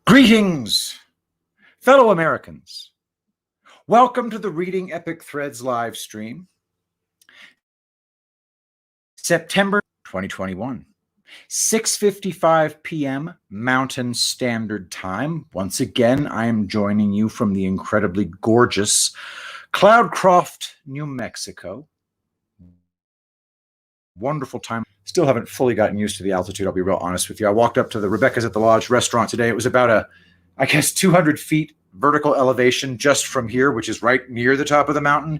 Greetings, fellow Americans. Welcome to the Reading Epic Threads live stream. September 2021, 6:55 p.m. Mountain Standard Time. Once again, I am joining you from the incredibly gorgeous Cloudcroft, New Mexico. Wonderful time. Still haven't fully gotten used to the altitude, I'll be real honest with you. I walked up to the Rebecca's at the Lodge restaurant today. It was about 200 feet vertical elevation just from here, which is right near the top of the mountain.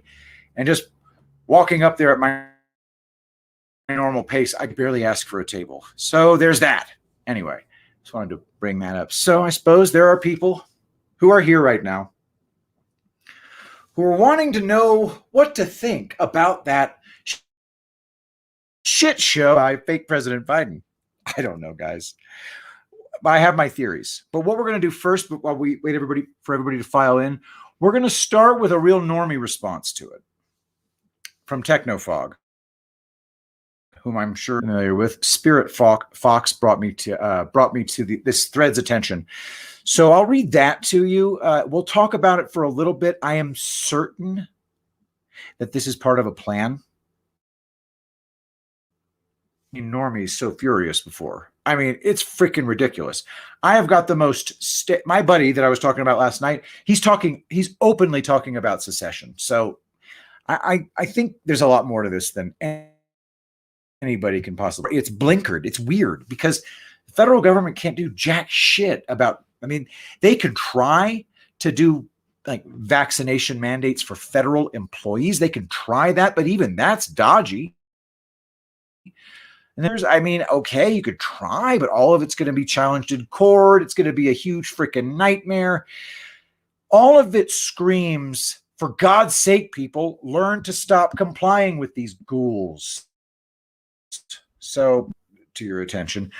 And just walking up there at my normal pace, I could barely ask for a table. So there's that. Anyway, just wanted to bring that up. So I suppose there are people who are here right now who are wanting to know what to think about that shit show by fake President Biden. I don't know, guys. I have my theories. But what we're going to do first, while we wait for everybody to file in, we're going to start with a real normie response to it from Technofog, whom I'm sure you're familiar with. Spirit Fox brought me to this thread's attention. So I'll read that to you. We'll talk about it for a little bit. I am certain that this is part of a plan. Normies so furious before. I mean, it's freaking ridiculous. I have got the most my buddy that I was talking about last night, he's openly talking about secession. So I think there's a lot more to this than anybody can possibly. It's blinkered. It's weird because the federal government can't do jack shit about, they could try to do like vaccination mandates for federal employees. They can try that, but even that's dodgy. And okay, you could try, but all of it's going to be challenged in court. It's going to be a huge freaking nightmare. All of it screams, for God's sake, people, learn to stop complying with these ghouls. So, to your attention,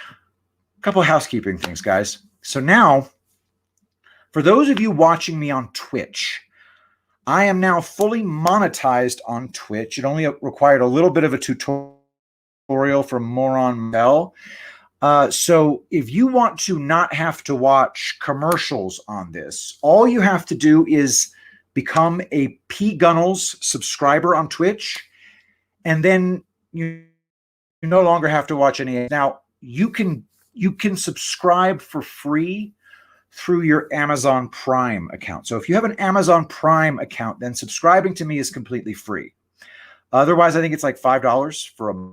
a couple of housekeeping things, guys. So now, for those of you watching me on Twitch, I am now fully monetized on Twitch. It only required a little bit of a tutorial from Moron Bell. So if you want to not have to watch commercials on this, all you have to do is become a pgunnels subscriber on Twitch, and then you no longer have to watch any. Now you can subscribe for free through your Amazon Prime account. So if you have an Amazon Prime account, then subscribing to me is completely free. Otherwise, I think it's like $5 for a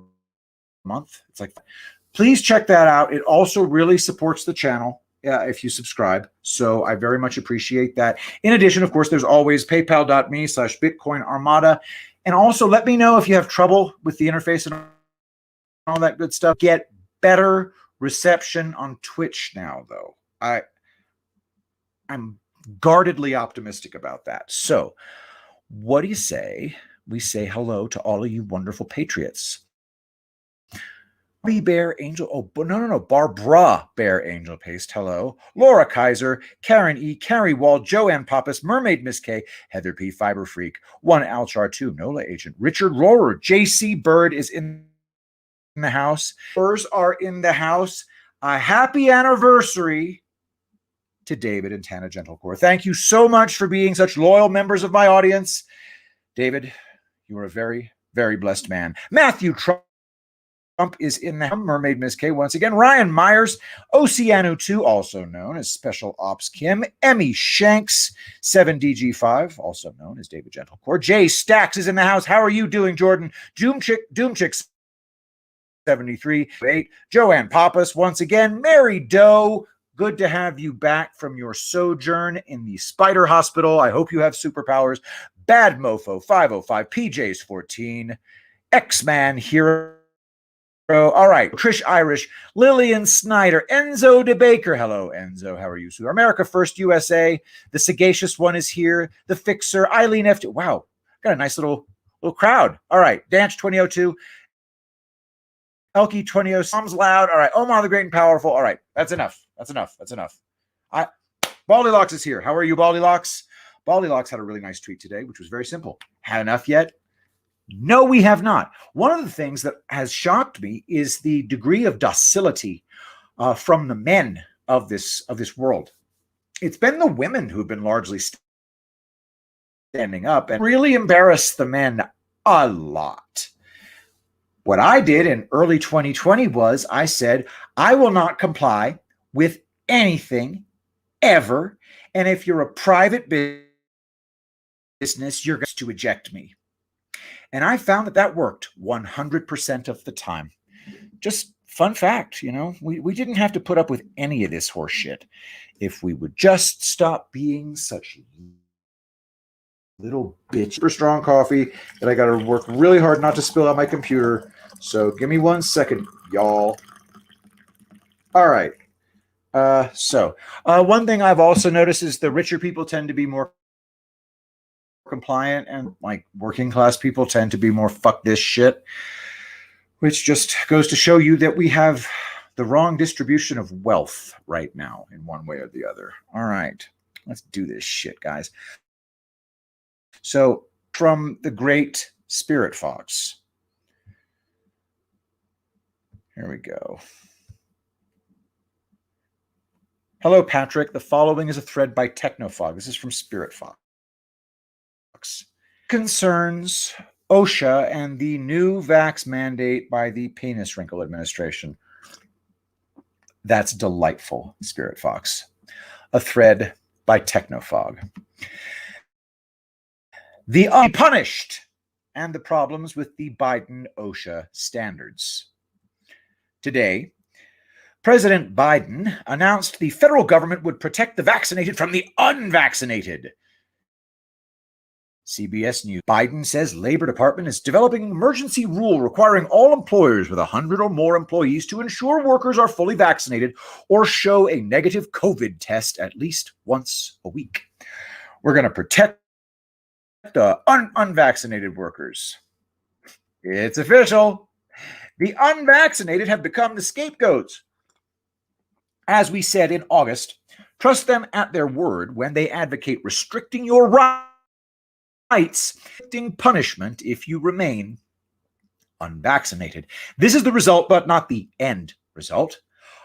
month. It's like, please check that out. It also really supports the channel if you subscribe. So I very much appreciate that. In addition, of course, there's always paypal.me/Bitcoin Armada. And also let me know if you have trouble with the interface and all that good stuff. Get better reception on Twitch now, though. I'm guardedly optimistic about that. So what do you say we say hello to all of you wonderful patriots? Bear Angel. Oh, no. Barbara Bear Angel Paste. Hello. Laura Kaiser, Karen E, Carrie Wall, Joanne Pappas, Mermaid Miss K, Heather P, Fiber Freak, 1 Alchar 2, Nola Agent, Richard Rohrer, JC Bird is in the house. Birds are in the house. A happy anniversary to David and Tana Gentlecore. Thank you so much for being such loyal members of my audience. David, you are a very, very blessed man. Matthew Trump is in the Mermaid Miss K once again. Ryan Myers, Oceano 2, also known as Special Ops Kim. Emmy Shanks, 7DG5, also known as David Gentlecore. Jay Stacks is in the house. How are you doing, Jordan? Doomchick 73, 8. Joanne Pappas once again. Mary Doe, good to have you back from your sojourn in the Spider Hospital. I hope you have superpowers. Bad Mofo 505, PJ's 14, X-Man Hero. All right, Trish Irish, Lillian Snyder, Enzo DeBaker. Hello, Enzo. How are you, sir? America First USA. The Sagacious One is here. The Fixer, Eileen F. Wow, got a nice little crowd. All right, Dance 2002, Elkie 20, Tom's Loud. All right, Omar the Great and Powerful. All right, that's enough. Baldylocks is here. How are you, Baldylocks? Baldylocks had a really nice tweet today, which was very simple. Had enough yet? No, we have not. One of the things that has shocked me is the degree of docility from the men of this world. it's been the women who've been largely standing up and really embarrassed the men a lot. What I did in early 2020 was I said, I will not comply with anything ever. And if you're a private business, you're going to eject me. And I found that worked 100% of the time. Just fun fact, we didn't have to put up with any of this horse shit if we would just stop being such little bitch. Super strong coffee that I got to work really hard not to spill on my computer. So give me 1 second, y'all. All right. One thing I've also noticed is the richer people tend to be more compliant, and like working class people tend to be more fuck this shit, which just goes to show you that we have the wrong distribution of wealth right now in one way or the other. All right, let's do this shit, guys. So from the great Spirit Fox, here we go. Hello, Patrick. The following is a thread by Technofog. This is from Spirit Fox. Concerns OSHA and the new vax mandate by the Penis Wrinkle administration. That's delightful, Spirit Fox. A thread by Technofog. The unpunished and the problems with the Biden OSHA standards. Today, President Biden announced the federal government would protect the vaccinated from the unvaccinated. CBS News. Biden says Labor Department is developing an emergency rule requiring all employers with 100 or more employees to ensure workers are fully vaccinated or show a negative COVID test at least once a week. We're going to protect the unvaccinated workers. It's official. The unvaccinated have become the scapegoats. As we said in August, trust them at their word when they advocate restricting your rights, inflicting punishment if you remain unvaccinated. This is the result, but not the end result,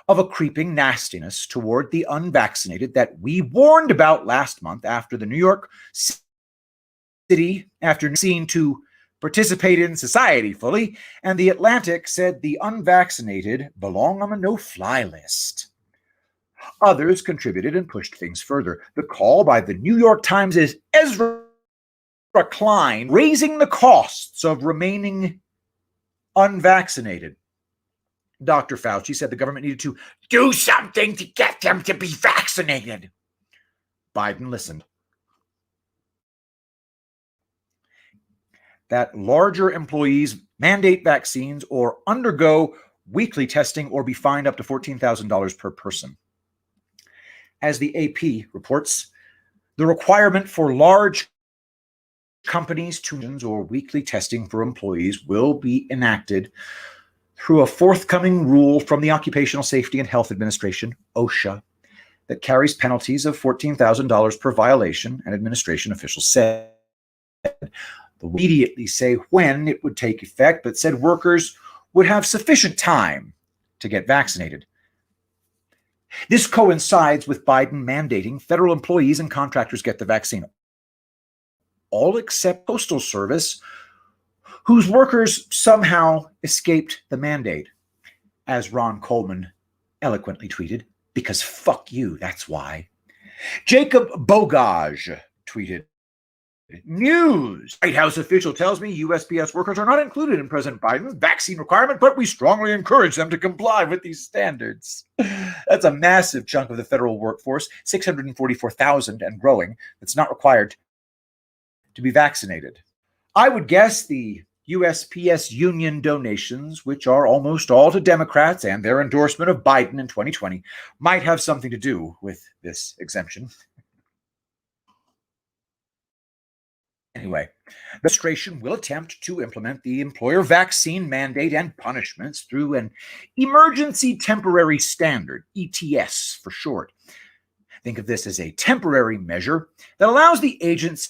of a creeping nastiness toward the unvaccinated that we warned about last month after the New York City, after seen to participate in society fully, and the Atlantic said the unvaccinated belong on a no-fly list. Others contributed and pushed things further. The call by the New York Times is Ezra Klein raising the costs of remaining unvaccinated. Dr. Fauci said the government needed to do something to get them to be vaccinated. Biden listened. That larger employees mandate vaccines or undergo weekly testing or be fined up to $14,000 per person. As the AP reports, the requirement for large companies to or weekly testing for employees will be enacted through a forthcoming rule from the Occupational Safety and Health Administration, OSHA, that carries penalties of $14,000 per violation, an administration official said. They'll immediately say when it would take effect, but said workers would have sufficient time to get vaccinated. This coincides with Biden mandating federal employees and contractors get the vaccine, all except Postal Service, whose workers somehow escaped the mandate. As Ron Coleman eloquently tweeted, because fuck you, that's why. Jacob Bogage tweeted, news. White House official tells me USPS workers are not included in President Biden's vaccine requirement, but we strongly encourage them to comply with these standards. That's a massive chunk of the federal workforce, 644,000 and growing, that's not required to be vaccinated. I would guess the USPS union donations, which are almost all to Democrats and their endorsement of Biden in 2020, might have something to do with this exemption. Anyway, the administration will attempt to implement the employer vaccine mandate and punishments through an emergency temporary standard, ETS for short. Think of this as a temporary measure that allows the agency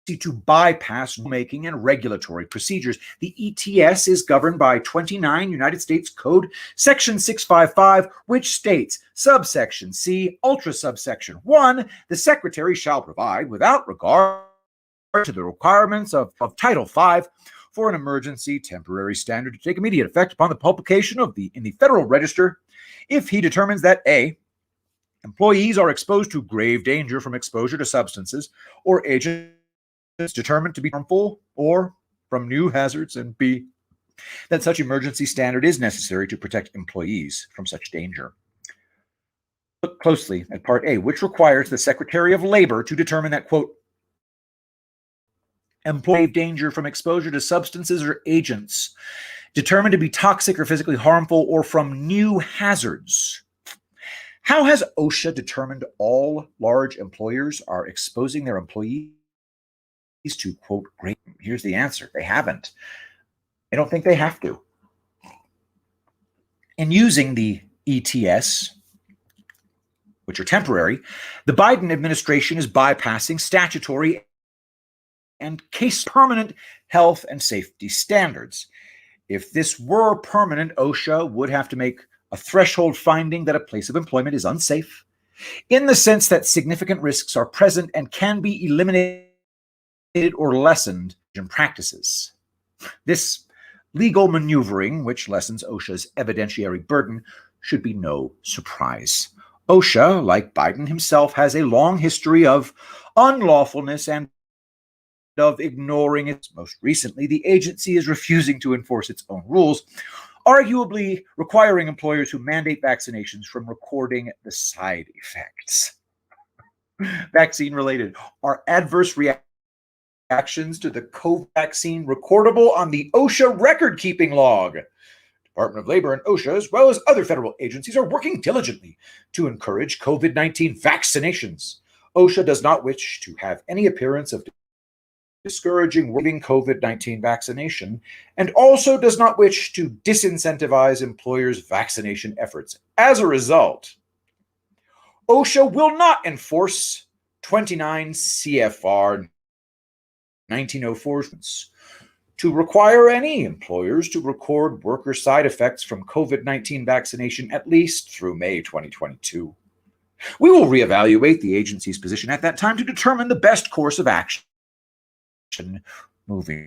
to bypass rulemaking and regulatory procedures. The ETS is governed by 29 United States Code Section 655, which states, subsection C, ultra subsection 1, the Secretary shall provide, without regard to the requirements of Title V, for an emergency temporary standard to take immediate effect upon the publication in the Federal Register if he determines that A, employees are exposed to grave danger from exposure to substances or agents determined to be harmful or from new hazards, and B, that such emergency standard is necessary to protect employees from such danger. Look closely at Part A, which requires the Secretary of Labor to determine that, quote, employee danger from exposure to substances or agents determined to be toxic or physically harmful or from new hazards. How has OSHA determined all large employers are exposing their employees to, quote, great? Here's the answer. They haven't. I don't think they have to. In using the ETS, which are temporary, the Biden administration is bypassing statutory and case permanent health and safety standards. If this were permanent, OSHA would have to make a threshold finding that a place of employment is unsafe in the sense that significant risks are present and can be eliminated or lessened in practices. This legal maneuvering, which lessens OSHA's evidentiary burden, should be no surprise. OSHA, like Biden himself, has a long history of unlawfulness and of ignoring it. Most recently, the agency is refusing to enforce its own rules, arguably requiring employers who mandate vaccinations from recording the side effects. Vaccine-related. Are adverse reactions to the COVID vaccine recordable on the OSHA record-keeping log? Department of Labor and OSHA, as well as other federal agencies, are working diligently to encourage COVID-19 vaccinations. OSHA does not wish to have any appearance of discouraging COVID-19 vaccination, and also does not wish to disincentivize employers' vaccination efforts. As a result, OSHA will not enforce 29 CFR 1904 to require any employers to record worker side effects from COVID-19 vaccination at least through May 2022. We will reevaluate the agency's position at that time to determine the best course of action moving.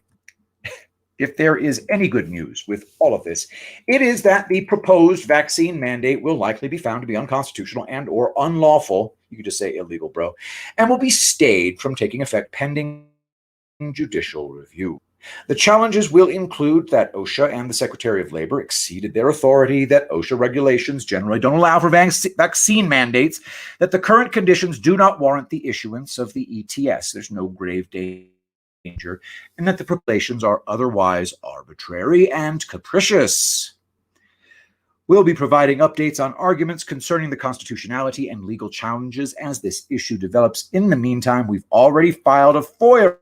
If there is any good news with all of this, it is that the proposed vaccine mandate will likely be found to be unconstitutional and or unlawful, you could just say illegal, bro, and will be stayed from taking effect pending judicial review. The challenges will include that OSHA and the Secretary of Labor exceeded their authority, that OSHA regulations generally don't allow for vaccine mandates, that the current conditions do not warrant the issuance of the ETS. There's no grave danger, and that the regulations are otherwise arbitrary and capricious. We'll be providing updates on arguments concerning the constitutionality and legal challenges as this issue develops. In the meantime, we've already filed a FOIA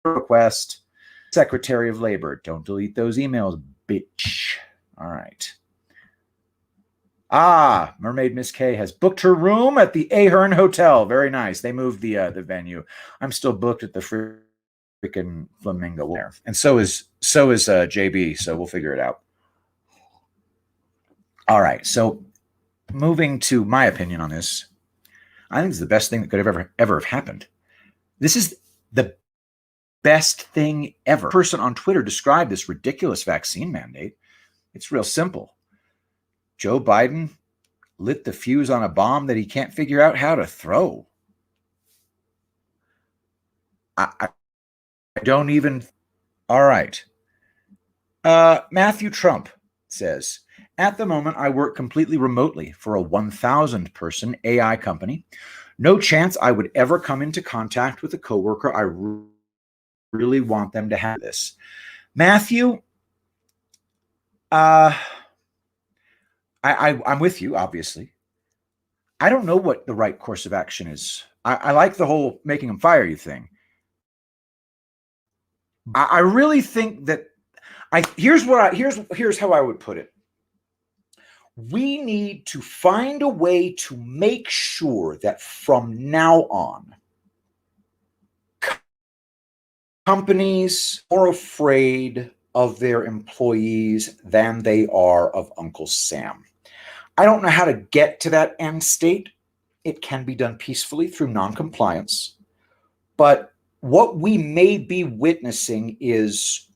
request. Secretary of Labor, don't delete those emails, bitch. All right. Mermaid Miss K has booked her room at the Ahern Hotel. Very nice. They moved the venue. I'm still booked at the freaking Flamingo there, and so is JB. So we'll figure it out. All right. So moving to my opinion on this, I think it's the best thing that could have ever have happened. This is the best thing ever. A person on Twitter described this ridiculous vaccine mandate. It's real simple. Joe Biden lit the fuse on a bomb that he can't figure out how to throw. I don't even. All right. Matthew Trump says, at the moment, I work completely remotely for a 1,000 person AI company. No chance I would ever come into contact with a coworker. I really want them to have this. Matthew, I'm with you, obviously. I don't know what the right course of action is. I like the whole making them fire you thing. I really think that here's how I would put it. We need to find a way to make sure that from now on, Companies are afraid of their employees than they are of Uncle Sam. I don't know how to get to that end state. It can be done peacefully through noncompliance. But what we may be witnessing is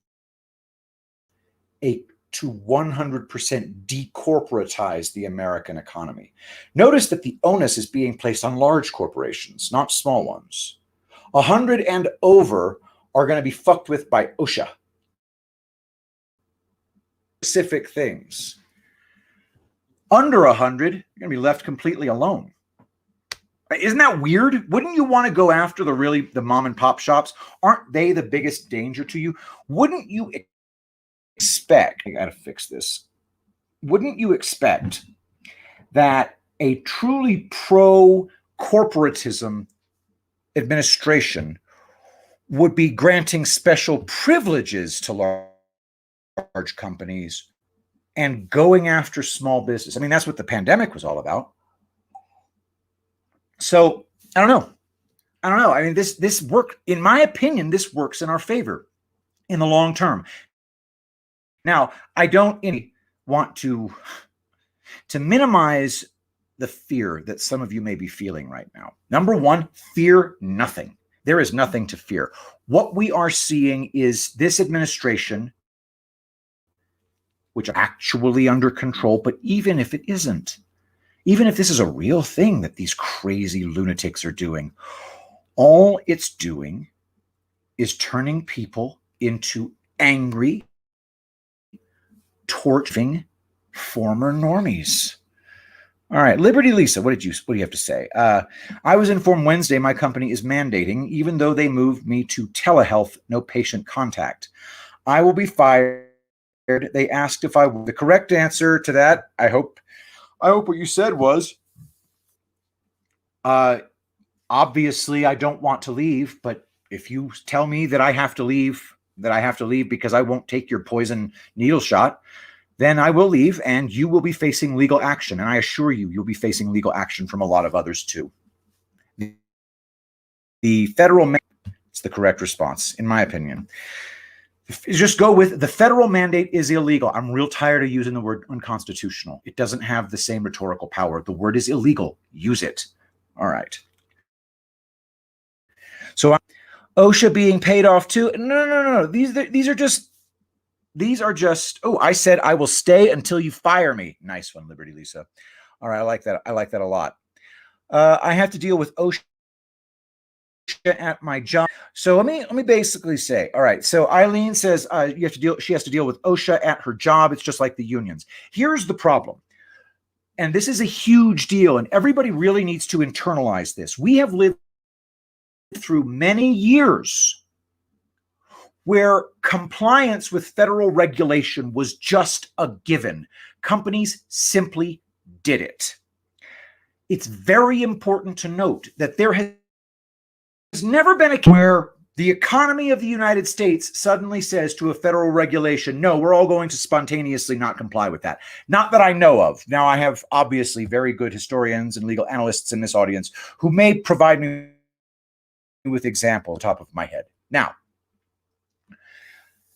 to 100% decorporatize the American economy. Notice that the onus is being placed on large corporations, not small ones. 100 and over are going to be fucked with by OSHA. Specific things. Under 100, you're going to be left completely alone. Isn't that weird? Wouldn't you want to go after the mom and pop shops? Aren't they the biggest danger to you? Wouldn't you expect, I gotta fix this. Wouldn't you expect that a truly pro-corporatism administration would be granting special privileges to large companies and going after small business? I mean, that's what the pandemic was all about. So I don't know. I mean, this work, in my opinion, this works in our favor in the long term. Now, I don't want to minimize the fear that some of you may be feeling right now. Number one, fear nothing. There is nothing to fear. What we are seeing is this administration, which are actually under control, but even if it isn't, even if this is a real thing that these crazy lunatics are doing, all it's doing is turning people into angry, torturing former normies. All right, Liberty Lisa, what do you have to say? I was informed Wednesday my company is mandating, even though they moved me to telehealth, no patient contact. I will be fired. They asked if I would. The correct answer to that, I hope what you said was, obviously I don't want to leave, but if you tell me that I have to leave because I won't take your poison needle shot, then I will leave and you will be facing legal action. And I assure you, you'll be facing legal action from a lot of others too. The federal it's the correct response, in my opinion. Just go with the federal mandate is illegal. I'm real tired of using the word unconstitutional. It doesn't have the same rhetorical power. The word is illegal. Use it. All right. So OSHA being paid off too. No. These are just, oh, I said I will stay until you fire me. Nice one, Liberty Lisa. All right, I like that. I like that a lot. I have to deal with OSHA at my job. So let me basically say, all right. So Eileen says she has to deal with OSHA at her job. It's just like the unions. Here's the problem. And this is a huge deal, and everybody really needs to internalize this. We have lived through many years where compliance with federal regulation was just a given. Companies simply did it. It's very important to note that there has never been a case where the economy of the United States suddenly says to a federal regulation, no, we're all going to spontaneously not comply with that. Not that I know of. Now, I have obviously very good historians and legal analysts in this audience who may provide me with examples on top of my head. Now,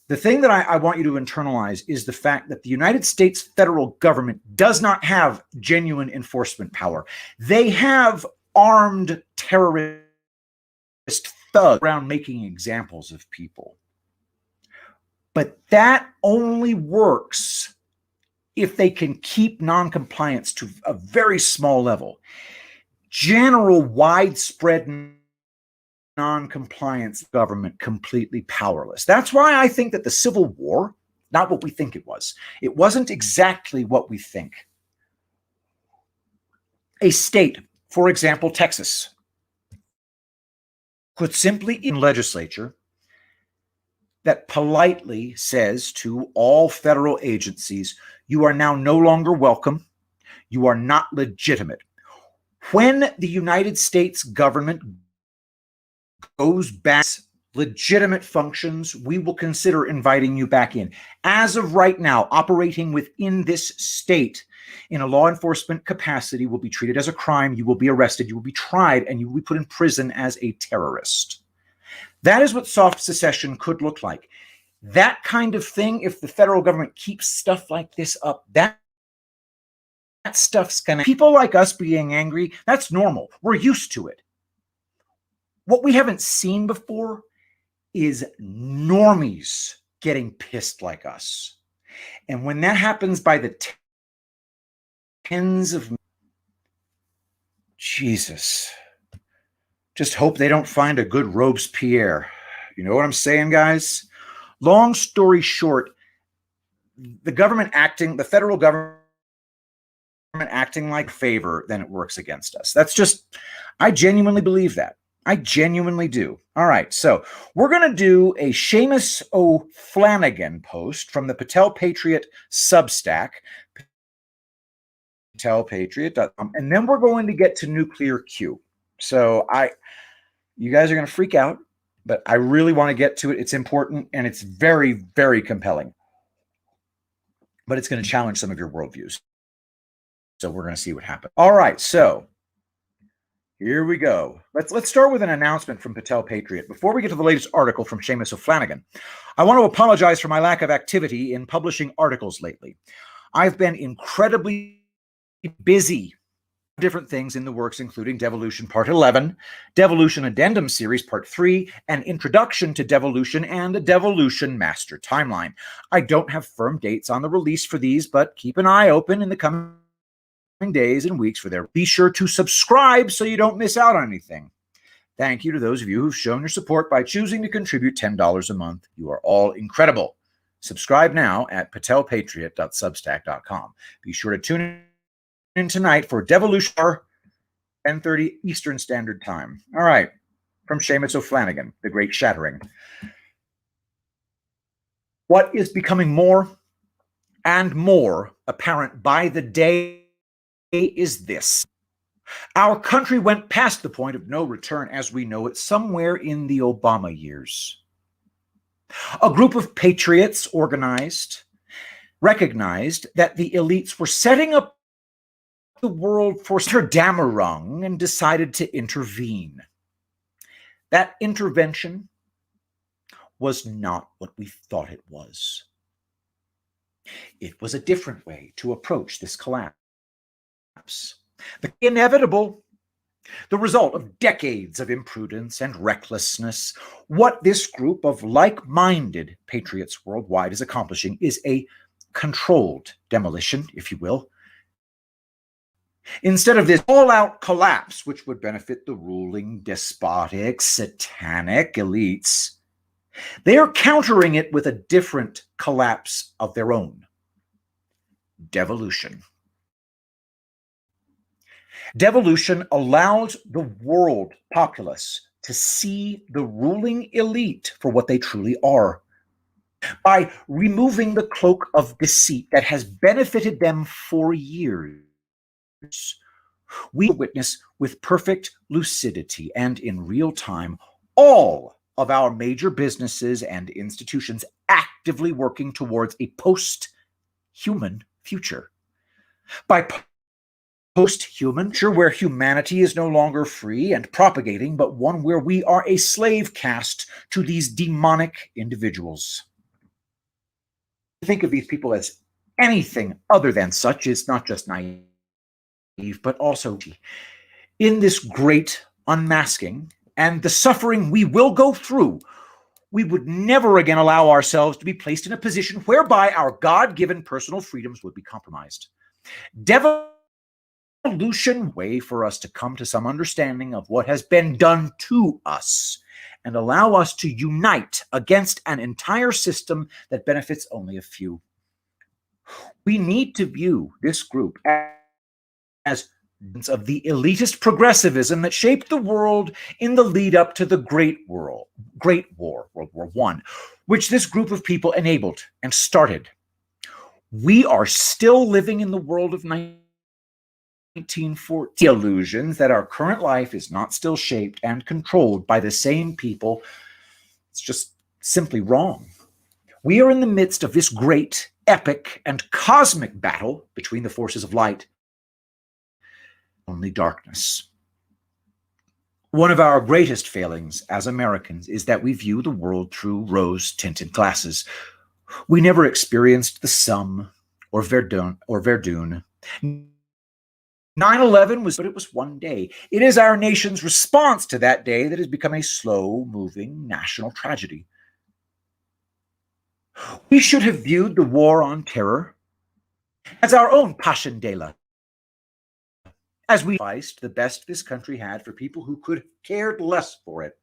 the thing that I want you to internalize is the fact that the United States federal government does not have genuine enforcement power. They have armed terrorist thugs around making examples of people. But that only works if they can keep noncompliance to a very small level. General, widespread non-compliance government completely powerless. That's why I think that the Civil War, not what we think it was. It wasn't exactly what we think. A state, for example, Texas, could simply in legislature that politely says to all federal agencies, you are now no longer welcome. You are not legitimate. When the United States government goes back to legitimate functions, we will consider inviting you back in. As of right now, operating within this state in a law enforcement capacity will be treated as a crime. You will be arrested, you will be tried, and you will be put in prison as a terrorist. That is what soft secession could look like. That kind of thing, if the federal government keeps stuff like this up, that stuff's gonna, people like us being angry, that's normal. We're used to it. What we haven't seen before is normies getting pissed like us. And when that happens by the tens of, Jesus, just hope they don't find a good Robespierre. You know what I'm saying, guys? Long story short, the federal government acting like favor, then it works against us. That's just, I genuinely believe that. I genuinely do. All right, so we're going to do a Seamus O'Flanagan post from the Patel Patriot Substack, patelpatriot.com, and then we're going to get to nuclear Q. So you guys are going to freak out, but I really want to get to it. It's important, and it's very, very compelling. But it's going to challenge some of your worldviews. So we're going to see what happens. All right, so here we go. Let's start with an announcement from Patel Patriot. Before we get to the latest article from Seamus O'Flanagan, I want to apologize for my lack of activity in publishing articles lately. I've been incredibly busy. Different things in the works, including Devolution Part 11, Devolution Addendum Series Part 3, an Introduction to Devolution, and a Devolution Master Timeline. I don't have firm dates on the release for these, but keep an eye open in the coming days and weeks for their. Be sure to subscribe so you don't miss out on anything. Thank you to those of you who've shown your support by choosing to contribute $10 a month. You are all incredible. Subscribe now at patelpatriot.substack.com. Be sure to tune in tonight for Devolution 10:30 Eastern Standard Time. All right, from Seamus O'Flanagan, The Great Shattering. What is becoming more and more apparent by the day is this. Our country went past the point of no return as we know it somewhere in the Obama years. A group of patriots recognized that the elites were setting up the world for Damarung and decided to intervene. That intervention was not what we thought it was. It was a different way to approach this collapse. The inevitable, the result of decades of imprudence and recklessness. What this group of like-minded patriots worldwide is accomplishing is a controlled demolition, if you will. Instead of this all-out collapse, which would benefit the ruling, despotic, satanic elites, they are countering it with a different collapse of their own. Devolution. Devolution allows the world populace to see the ruling elite for what they truly are. By removing the cloak of deceit that has benefited them for years, we witness with perfect lucidity and in real time all of our major businesses and institutions actively working towards a post-human future. By post-human, where humanity is no longer free and propagating, but one where we are a slave caste to these demonic individuals. Think of these people as anything other than such is not just naive, but also in this great unmasking and the suffering we will go through, we would never again allow ourselves to be placed in a position whereby our God-given personal freedoms would be compromised. Devolution way for us to come to some understanding of what has been done to us and allow us to unite against an entire system that benefits only a few. We need to view this group as of the elitist progressivism that shaped the world in the lead up to the Great War, World War I, which this group of people enabled and started. We are still living in the world of 1940 illusions that our current life is not still shaped and controlled by the same people. It's just simply wrong. We are in the midst of this great, epic, and cosmic battle between the forces of light. Only darkness. One of our greatest failings as Americans is that we view the world through rose-tinted glasses. We never experienced the Somme or Verdun. 9/11 was, but it was one day. It is our nation's response to that day that has become a slow-moving national tragedy. We should have viewed the war on terror as our own Passchendaele, as we sacrificed the best this country had for people who could have cared less for it.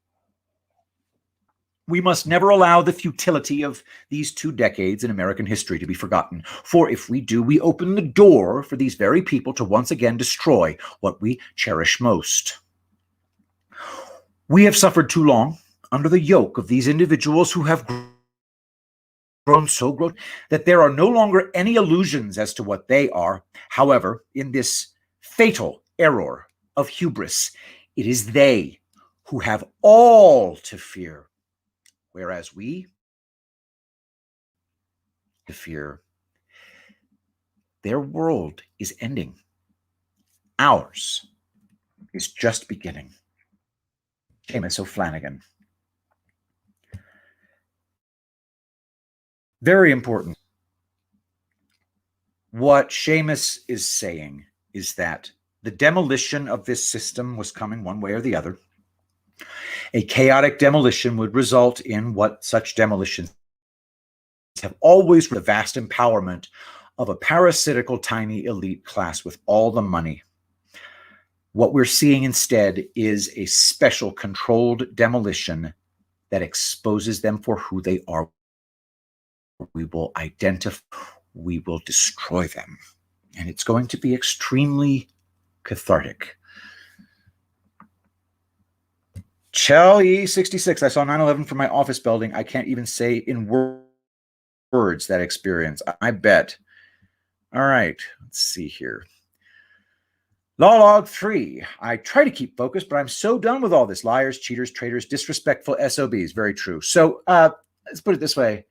We must never allow the futility of these 2 decades in American history to be forgotten, for if we do, we open the door for these very people to once again destroy what we cherish most. We have suffered too long under the yoke of these individuals who have grown so gross that there are no longer any illusions as to what they are. However, in this fatal error of hubris, it is they who have all to fear, whereas we fear. Their world is ending. Ours is just beginning. Seamus O'Flanagan. Very important. What Seamus is saying is that the demolition of this system was coming one way or the other. A chaotic demolition would result in what such demolitions have always the vast empowerment of a parasitical tiny elite class with all the money. What we're seeing instead is a special controlled demolition that exposes them for who they are. We will identify, we will destroy them. And it's going to be extremely cathartic. Chelly 66, I saw 9/11 from my office building. I can't even say in words that experience. I bet. All right, let's see here. Log 3. I try to keep focused, but I'm so done with all this. Liars, cheaters, traitors, disrespectful SOBs. Very true. So let's put it this way.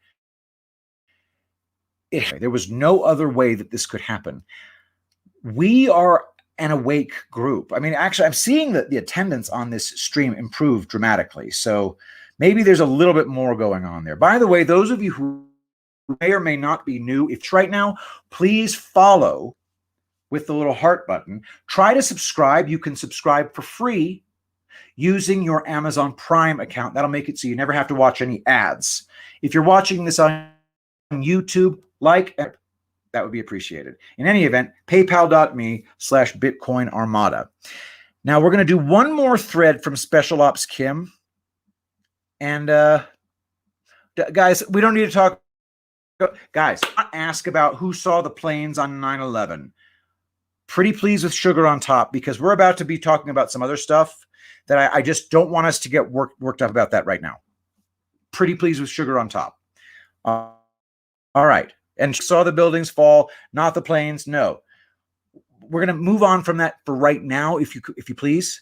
There was no other way that this could happen. We are an awake group. I mean, actually, I'm seeing that the attendance on this stream improve dramatically. So maybe there's a little bit more going on there. By the way, those of you who may or may not be new, if right now, please follow with the little heart button. Try to subscribe. You can subscribe for free using your Amazon Prime account. That'll make it so you never have to watch any ads. If you're watching this on YouTube, that would be appreciated. In any event, paypal.me/Bitcoin Armada. Now we're going to do one more thread from Special Ops Kim. And guys, we don't need to talk. Guys, ask about who saw the planes on 9/11. Pretty pleased with sugar on top, because we're about to be talking about some other stuff that I just don't want us to get worked up about that right now. Pretty pleased with sugar on top. All right. And saw the buildings fall, not the planes. No. We're going to move on from that for right now, if you please.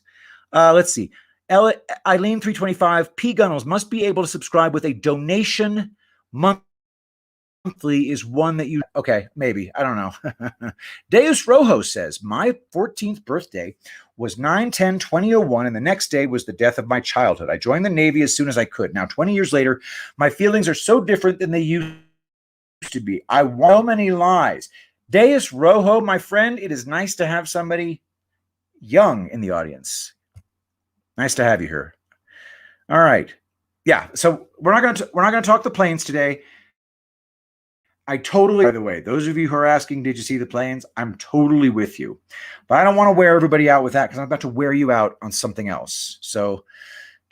Let's see. Eileen 325, pgunnels must be able to subscribe with a donation monthly is one that you, okay, maybe, I don't know. Deus Rojo says, my 14th birthday was 9/10/2001, and the next day was the death of my childhood. I joined the Navy as soon as I could. Now, 20 years later, my feelings are so different than they used to be. I want so many lies. Deus Rojo, my friend, it is nice to have somebody young in the audience. Nice to have you here. All right. Yeah, so we're not going to talk the planes today. By the way, those of you who are asking, did you see the planes? I'm totally with you. But I don't want to wear everybody out with that, because I'm about to wear you out on something else. So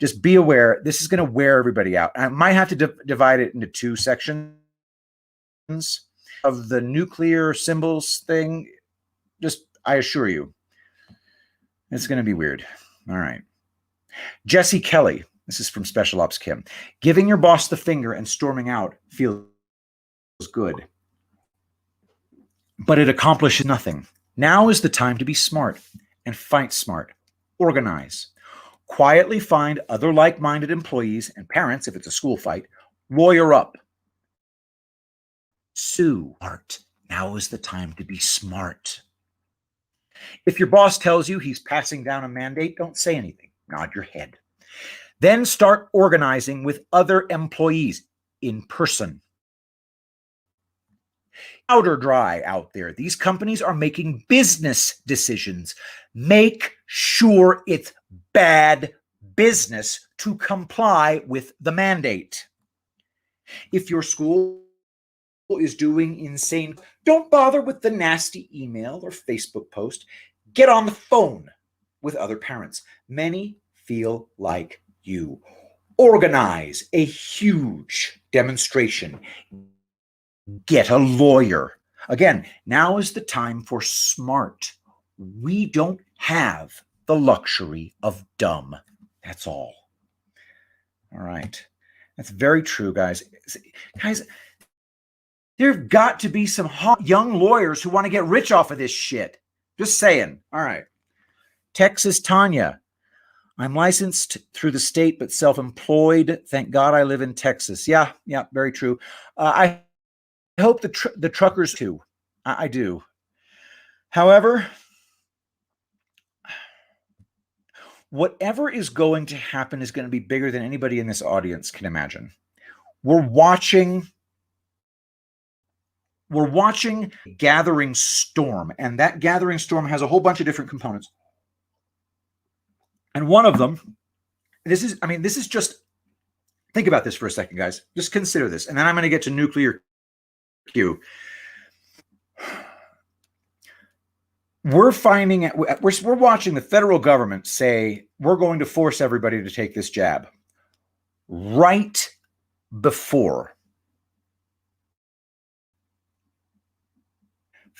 just be aware, this is going to wear everybody out. I might have to divide it into 2 sections of the nuclear symbols thing. Just, I assure you, it's going to be weird. All right. Jesse Kelly, this is from Special Ops Kim. Giving your boss the finger and storming out feels good, but it accomplishes nothing. Now is the time to be smart and fight smart. Organize. Quietly find other like-minded employees and parents, if it's a school fight. Lawyer up. Sue. Art. Now is the time to be smart. If your boss tells you he's passing down a mandate, don't say anything. Nod your head. Then start organizing with other employees in person. Powder dry out there. These companies are making business decisions. Make sure it's bad business to comply with the mandate. If your school is doing insane, don't bother with the nasty email or Facebook post. Get on the phone with other parents. Many feel like you. Organize a huge demonstration. Get a lawyer. Again, now is the time for smart. We don't have the luxury of dumb. That's all. All right. That's very true, guys. Guys, there've got to be some hot young lawyers who want to get rich off of this shit. Just saying. All right. Texas Tanya. I'm licensed through the state, but self-employed. Thank God I live in Texas. Yeah, very true. I hope the truckers too. I do. However, whatever is going to happen is going to be bigger than anybody in this audience can imagine. We're watching gathering storm, and that gathering storm has a whole bunch of different components. And one of them, this is just, think about this for a second, guys. Just consider this, and then I'm going to get to nuclear Q. We're watching the federal government say we're going to force everybody to take this jab right before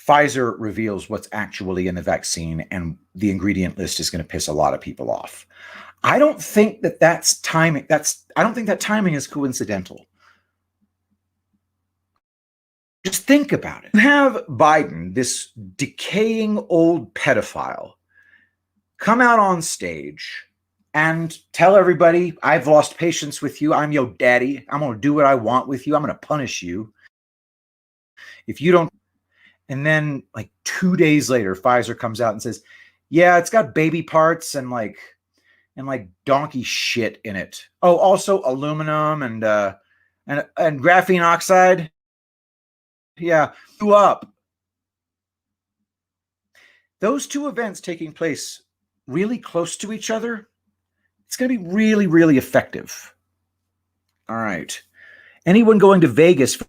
Pfizer reveals what's actually in the vaccine, and the ingredient list is going to piss a lot of people off. I don't think that's timing. I don't think that timing is coincidental. Just think about it. You have Biden, this decaying old pedophile, come out on stage and tell everybody, I've lost patience with you. I'm your daddy. I'm going to do what I want with you. I'm going to punish you if you don't. And then like 2 days later, Pfizer comes out and says, yeah, it's got baby parts and like donkey shit in it. Oh, also aluminum and graphene oxide. Yeah, blew up. Those two events taking place really close to each other, it's going to be really, really effective. All right. Anyone going to Vegas for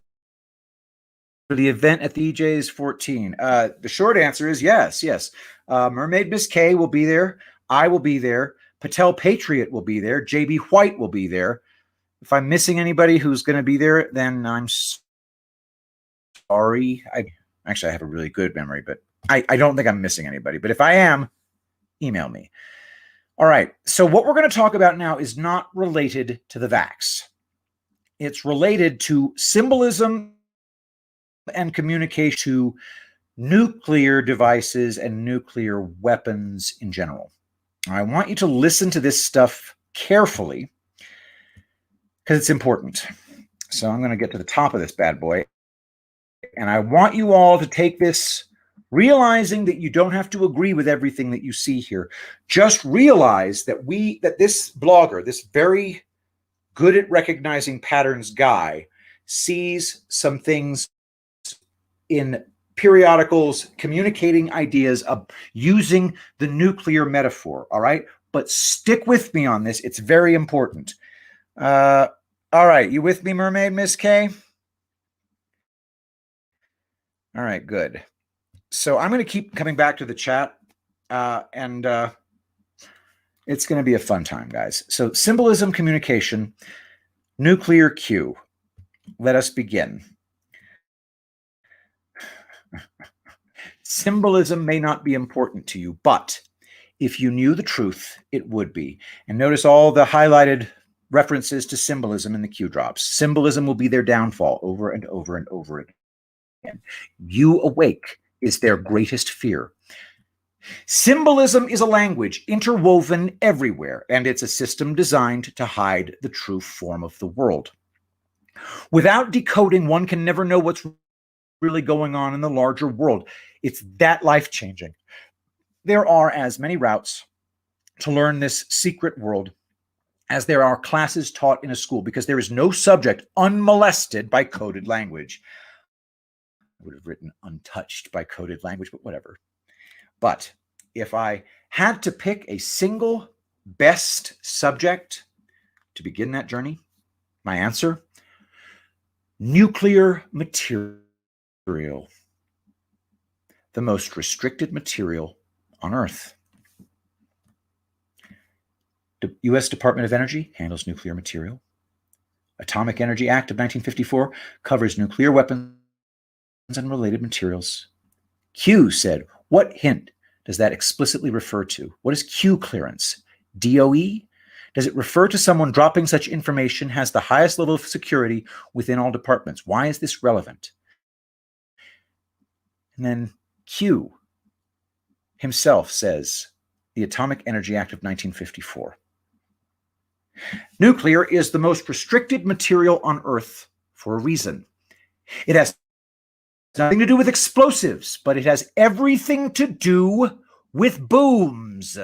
the event at the EJ's 14? The short answer is yes. Mermaid Miss K will be there. I will be there. Patel Patriot will be there. JB White will be there. If I'm missing anybody who's going to be there, then I'm sorry. I have a really good memory, but I don't think I'm missing anybody. But if I am, email me. All right. So what we're going to talk about now is not related to the vax. It's related to symbolism and communication to nuclear devices and nuclear weapons in general. I want you to listen to this stuff carefully because it's important. So I'm going to get to the top of this bad boy. And I want you all to take this, realizing that you don't have to agree with everything that you see here. Just realize that this blogger, this very good at recognizing patterns guy, sees some things in periodicals communicating ideas of using the nuclear metaphor. All right. But stick with me on this. It's very important. All right. You with me, Mermaid Miss K? All right, good. So I'm going to keep coming back to the chat, and it's going to be a fun time, guys. So symbolism, communication, nuclear Q. Let us begin. Symbolism may not be important to you, but if you knew the truth, it would be. And notice all the highlighted references to symbolism in the Q drops. Symbolism will be their downfall over and over and over again. You awake is their greatest fear. Symbolism is a language interwoven everywhere, and it's a system designed to hide the true form of the world. Without decoding, one can never know what's really going on in the larger world. It's that life-changing. There are as many routes to learn this secret world as there are classes taught in a school, because there is no subject unmolested by coded language. I would have written untouched by coded language, but whatever. But if I had to pick a single best subject to begin that journey, my answer: nuclear material, the most restricted material on Earth. The U.S. Department of Energy handles nuclear material. Atomic Energy Act of 1954 covers nuclear weapons and related materials. Q said, what hint does that explicitly refer to? What is Q clearance? DOE? Does it refer to someone dropping such information has the highest level of security within all departments? Why is this relevant? And then Q himself says, the Atomic Energy Act of 1954. Nuclear is the most restricted material on Earth for a reason. It has nothing to do with explosives, but it has everything to do with booms.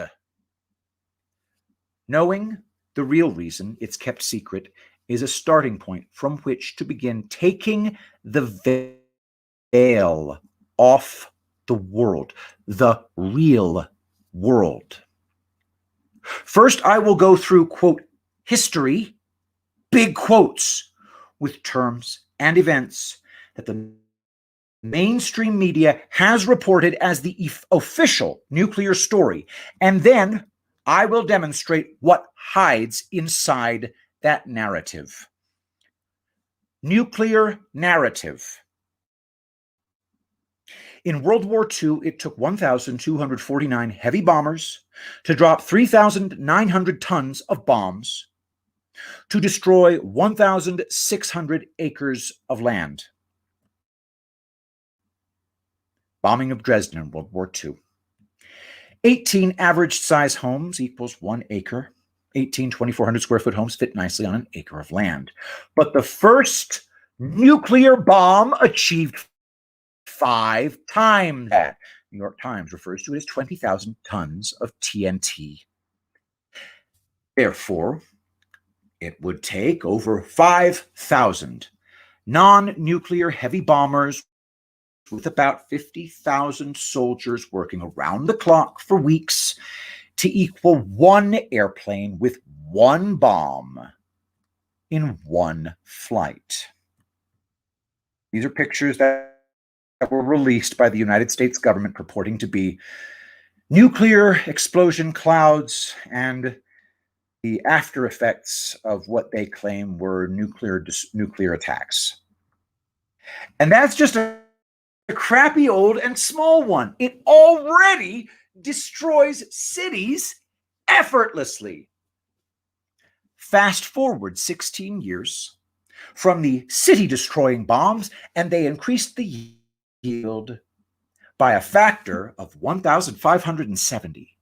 Knowing the real reason it's kept secret is a starting point from which to begin taking the veil off the world, the real world. First, I will go through, quote, history, big quotes, with terms and events that the mainstream media has reported as the official nuclear story. And then I will demonstrate what hides inside that narrative. Nuclear narrative. In World War II, it took 1,249 heavy bombers to drop 3,900 tons of bombs to destroy 1,600 acres of land. Bombing of Dresden in World War II. 18 average size homes equals 1 acre. 18 2,400 square foot homes fit nicely on an acre of land. But the first nuclear bomb achieved 5 times that. New York Times refers to it as 20,000 tons of TNT. Therefore, it would take over 5,000 non-nuclear heavy bombers with about 50,000 soldiers working around the clock for weeks to equal 1 airplane with 1 bomb in 1 flight. These are pictures that were released by the United States government purporting to be nuclear explosion clouds and the after effects of what they claim were nuclear attacks. And that's just a crappy old and small one. It already destroys cities effortlessly. Fast forward 16 years from the city-destroying bombs, and they increased the yield by a factor of 1,570.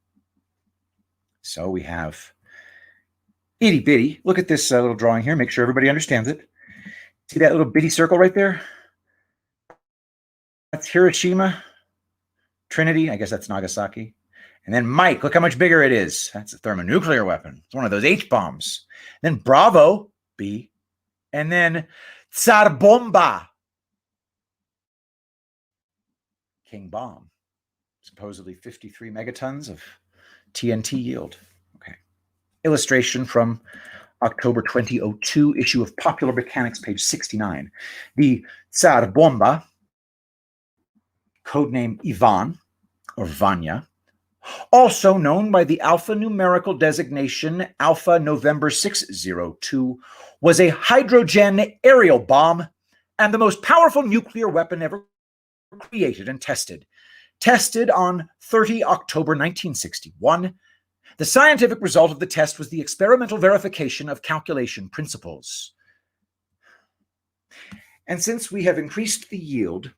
So we have itty bitty. Look at this little drawing here. Make sure everybody understands it. See that little bitty circle right there? That's Hiroshima. Trinity, I guess that's Nagasaki. And then Mike, look how much bigger it is. That's a thermonuclear weapon. It's one of those H-bombs. Then Bravo, B. And then Tsar Bomba, King Bomb. Supposedly 53 megatons of TNT yield. Okay. Illustration from October 2002 issue of Popular Mechanics, page 69. The Tsar Bomba, codename Ivan or Vanya, also known by the alphanumerical designation Alpha November 602, was a hydrogen aerial bomb and the most powerful nuclear weapon ever created and tested. Tested on 30 October 1961, the scientific result of the test was the experimental verification of calculation principles. And since we have increased the yield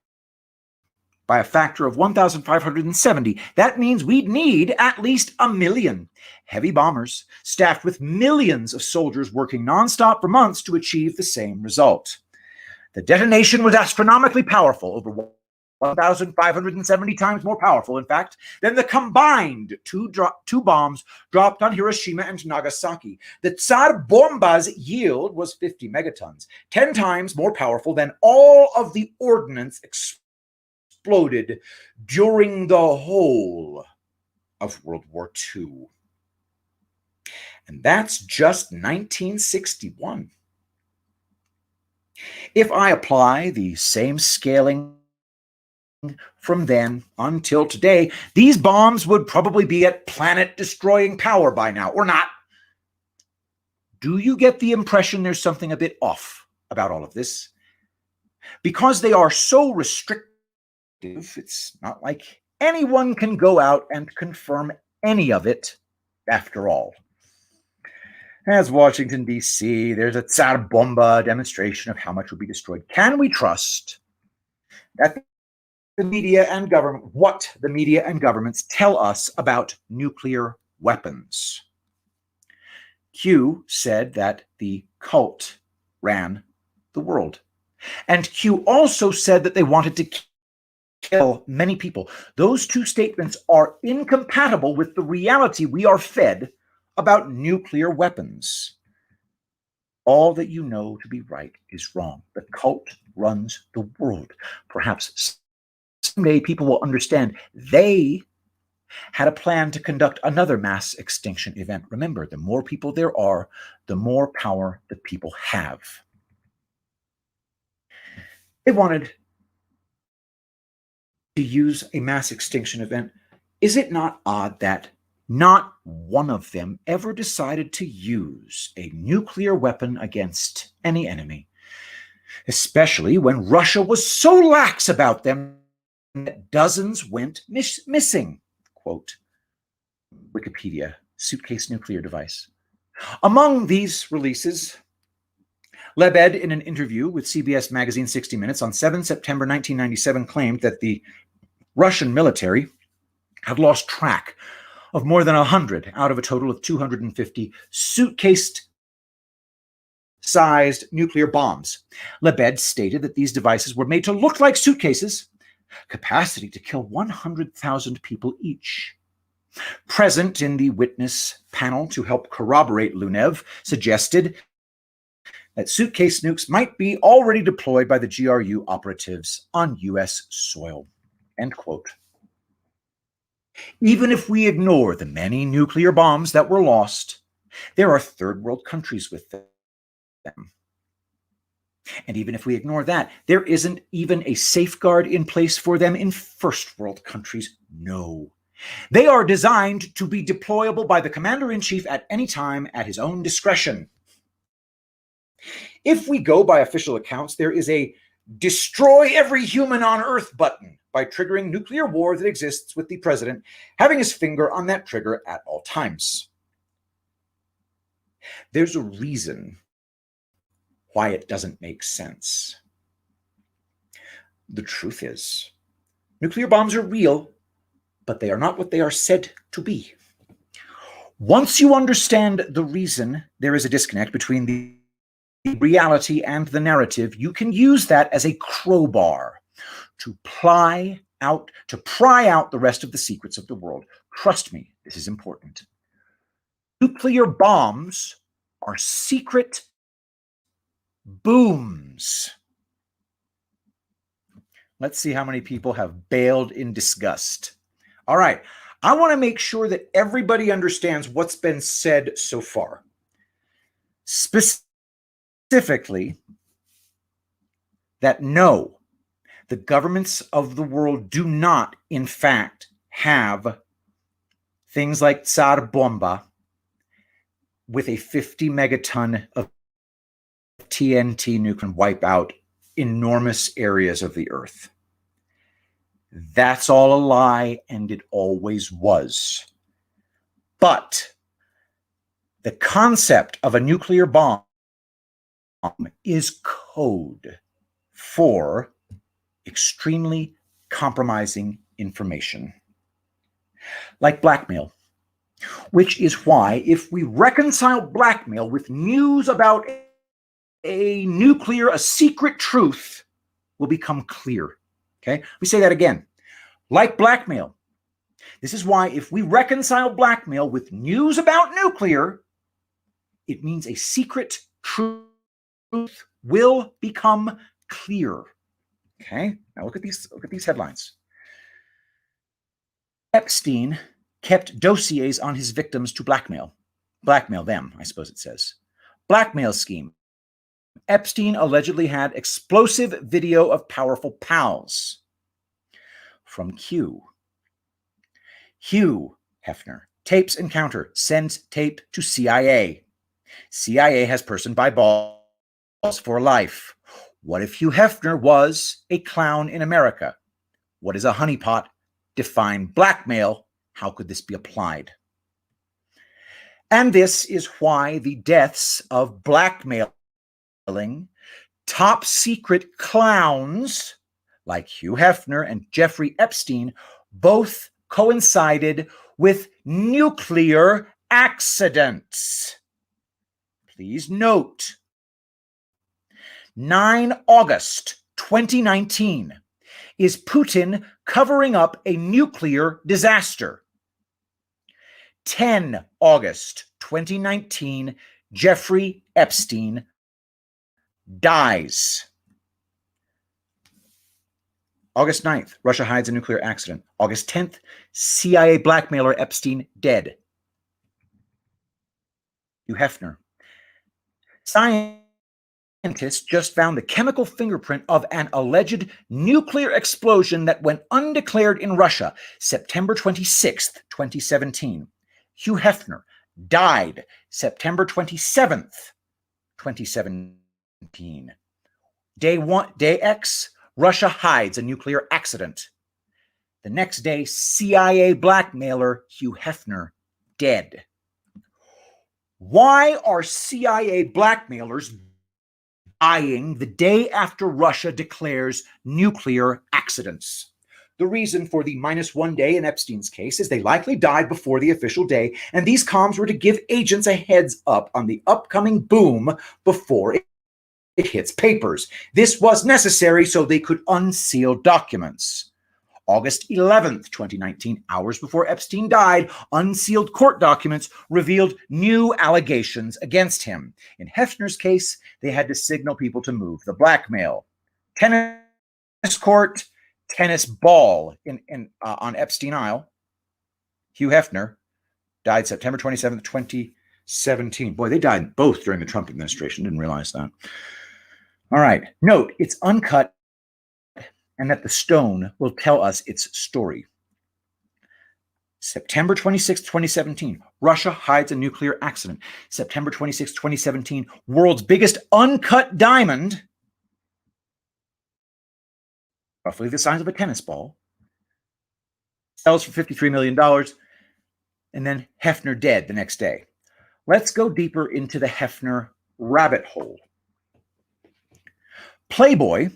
by a factor of 1,570, that means we'd need at least 1 million heavy bombers staffed with millions of soldiers working nonstop for months to achieve the same result. The detonation was astronomically powerful, over 1,570 times more powerful, in fact, than the combined two bombs dropped on Hiroshima and Nagasaki. The Tsar Bomba's yield was 50 megatons, 10 times more powerful than all of the ordnance exploded during the whole of World War II. And that's just 1961. If I apply the same scaling from then until today, these bombs would probably be at planet-destroying power by now, or not. Do you get the impression there's something a bit off about all of this? Because they are so restrictive, it's not like anyone can go out and confirm any of it after all. As Washington, D.C., there's a Tsar Bomba demonstration of how much would be destroyed. Can we trust that the media and government, what the media and governments tell us about nuclear weapons? Q said that the cult ran the world. And Q also said that they wanted to kill many people. Those two statements are incompatible with the reality we are fed about nuclear weapons. All that you know to be right is wrong. The cult runs the world. Perhaps someday people will understand they had a plan to conduct another mass extinction event. Remember, the more people there are, the more power the people have. They wanted to use a mass extinction event. Is it not odd that not one of them ever decided to use a nuclear weapon against any enemy, especially when Russia was so lax about them that dozens went missing? Quote, Wikipedia, suitcase nuclear device. Among these releases, Lebed, in an interview with CBS magazine 60 Minutes on 7 September 1997, claimed that the Russian military had lost track of more than 100 out of a total of 250 suitcase-sized nuclear bombs. Lebed stated that these devices were made to look like suitcases, capacity to kill 100,000 people each. Present in the witness panel to help corroborate Lunev suggested that suitcase nukes might be already deployed by the GRU operatives on U.S. soil. End quote. Even if we ignore the many nuclear bombs that were lost, there are third world countries with them. And even if we ignore that, there isn't even a safeguard in place for them in first world countries. No. They are designed to be deployable by the commander-in-chief at any time at his own discretion. If we go by official accounts, there is a destroy every human on Earth button by triggering nuclear war that exists with the president having his finger on that trigger at all times. There's a reason why it doesn't make sense. The truth is, nuclear bombs are real, but they are not what they are said to be. Once you understand the reason there is a disconnect between the reality and the narrative, you can use that as a crowbar to pry out the rest of the secrets of the world. Trust me, this is important. Nuclear bombs are secret booms. Let's see how many people have bailed in disgust. All right, I want to make sure that everybody understands what's been said so far. Specifically, that no, the governments of the world do not, in fact, have things like Tsar Bomba with a 50 megaton of TNT nuke can wipe out enormous areas of the earth. That's all a lie, and it always was. But the concept of a nuclear bomb is code for extremely compromising information, like blackmail, which is why if we reconcile blackmail with news about a secret truth will become clear. Okay, we say that again. Like blackmail. This is why if we reconcile blackmail with news about nuclear, it means a secret truth will become clear. Okay, now look at these headlines. Epstein kept dossiers on his victims to blackmail them, I suppose it says. Blackmail scheme. Epstein allegedly had explosive video of powerful pals. From Q. Hugh Hefner. Tapes encounter. Sends tape to CIA. CIA has person by balls for life. What if Hugh Hefner was a clown in America? What is a honeypot? Define blackmail. How could this be applied? And this is why the deaths of blackmailing top secret clowns like Hugh Hefner and Jeffrey Epstein both coincided with nuclear accidents. Please note, 9 August 2019 is Putin covering up a nuclear disaster. 10 August 2019, Jeffrey Epstein dies. August 9th, Russia hides a nuclear accident. August 10th, CIA blackmailer Epstein dead. Hugh Hefner. Scientists just found the chemical fingerprint of an alleged nuclear explosion that went undeclared in Russia, September 26th, 2017. Hugh Hefner died September 27th, 2017. Day X, Russia hides a nuclear accident. The next day, CIA blackmailer Hugh Hefner dead. Why are CIA blackmailers dying the day after Russia declares nuclear accidents? The reason for the -1 day in Epstein's case is they likely died before the official day, and these comms were to give agents a heads up on the upcoming boom before it hits papers. This was necessary so they could unseal documents. August 11th, 2019, hours before Epstein died, unsealed court documents revealed new allegations against him. In Hefner's case, they had to signal people to move the blackmail. Tennis court, tennis ball on Epstein Isle. Hugh Hefner died September 27th, 2017. Boy, they died both during the Trump administration. Didn't realize that. All right. Note, it's uncut and that the stone will tell us its story. September 26, 2017, Russia hides a nuclear accident. September 26, 2017, world's biggest uncut diamond, roughly the size of a tennis ball, sells for $53 million, and then Hefner dead the next day. Let's go deeper into the Hefner rabbit hole. Playboy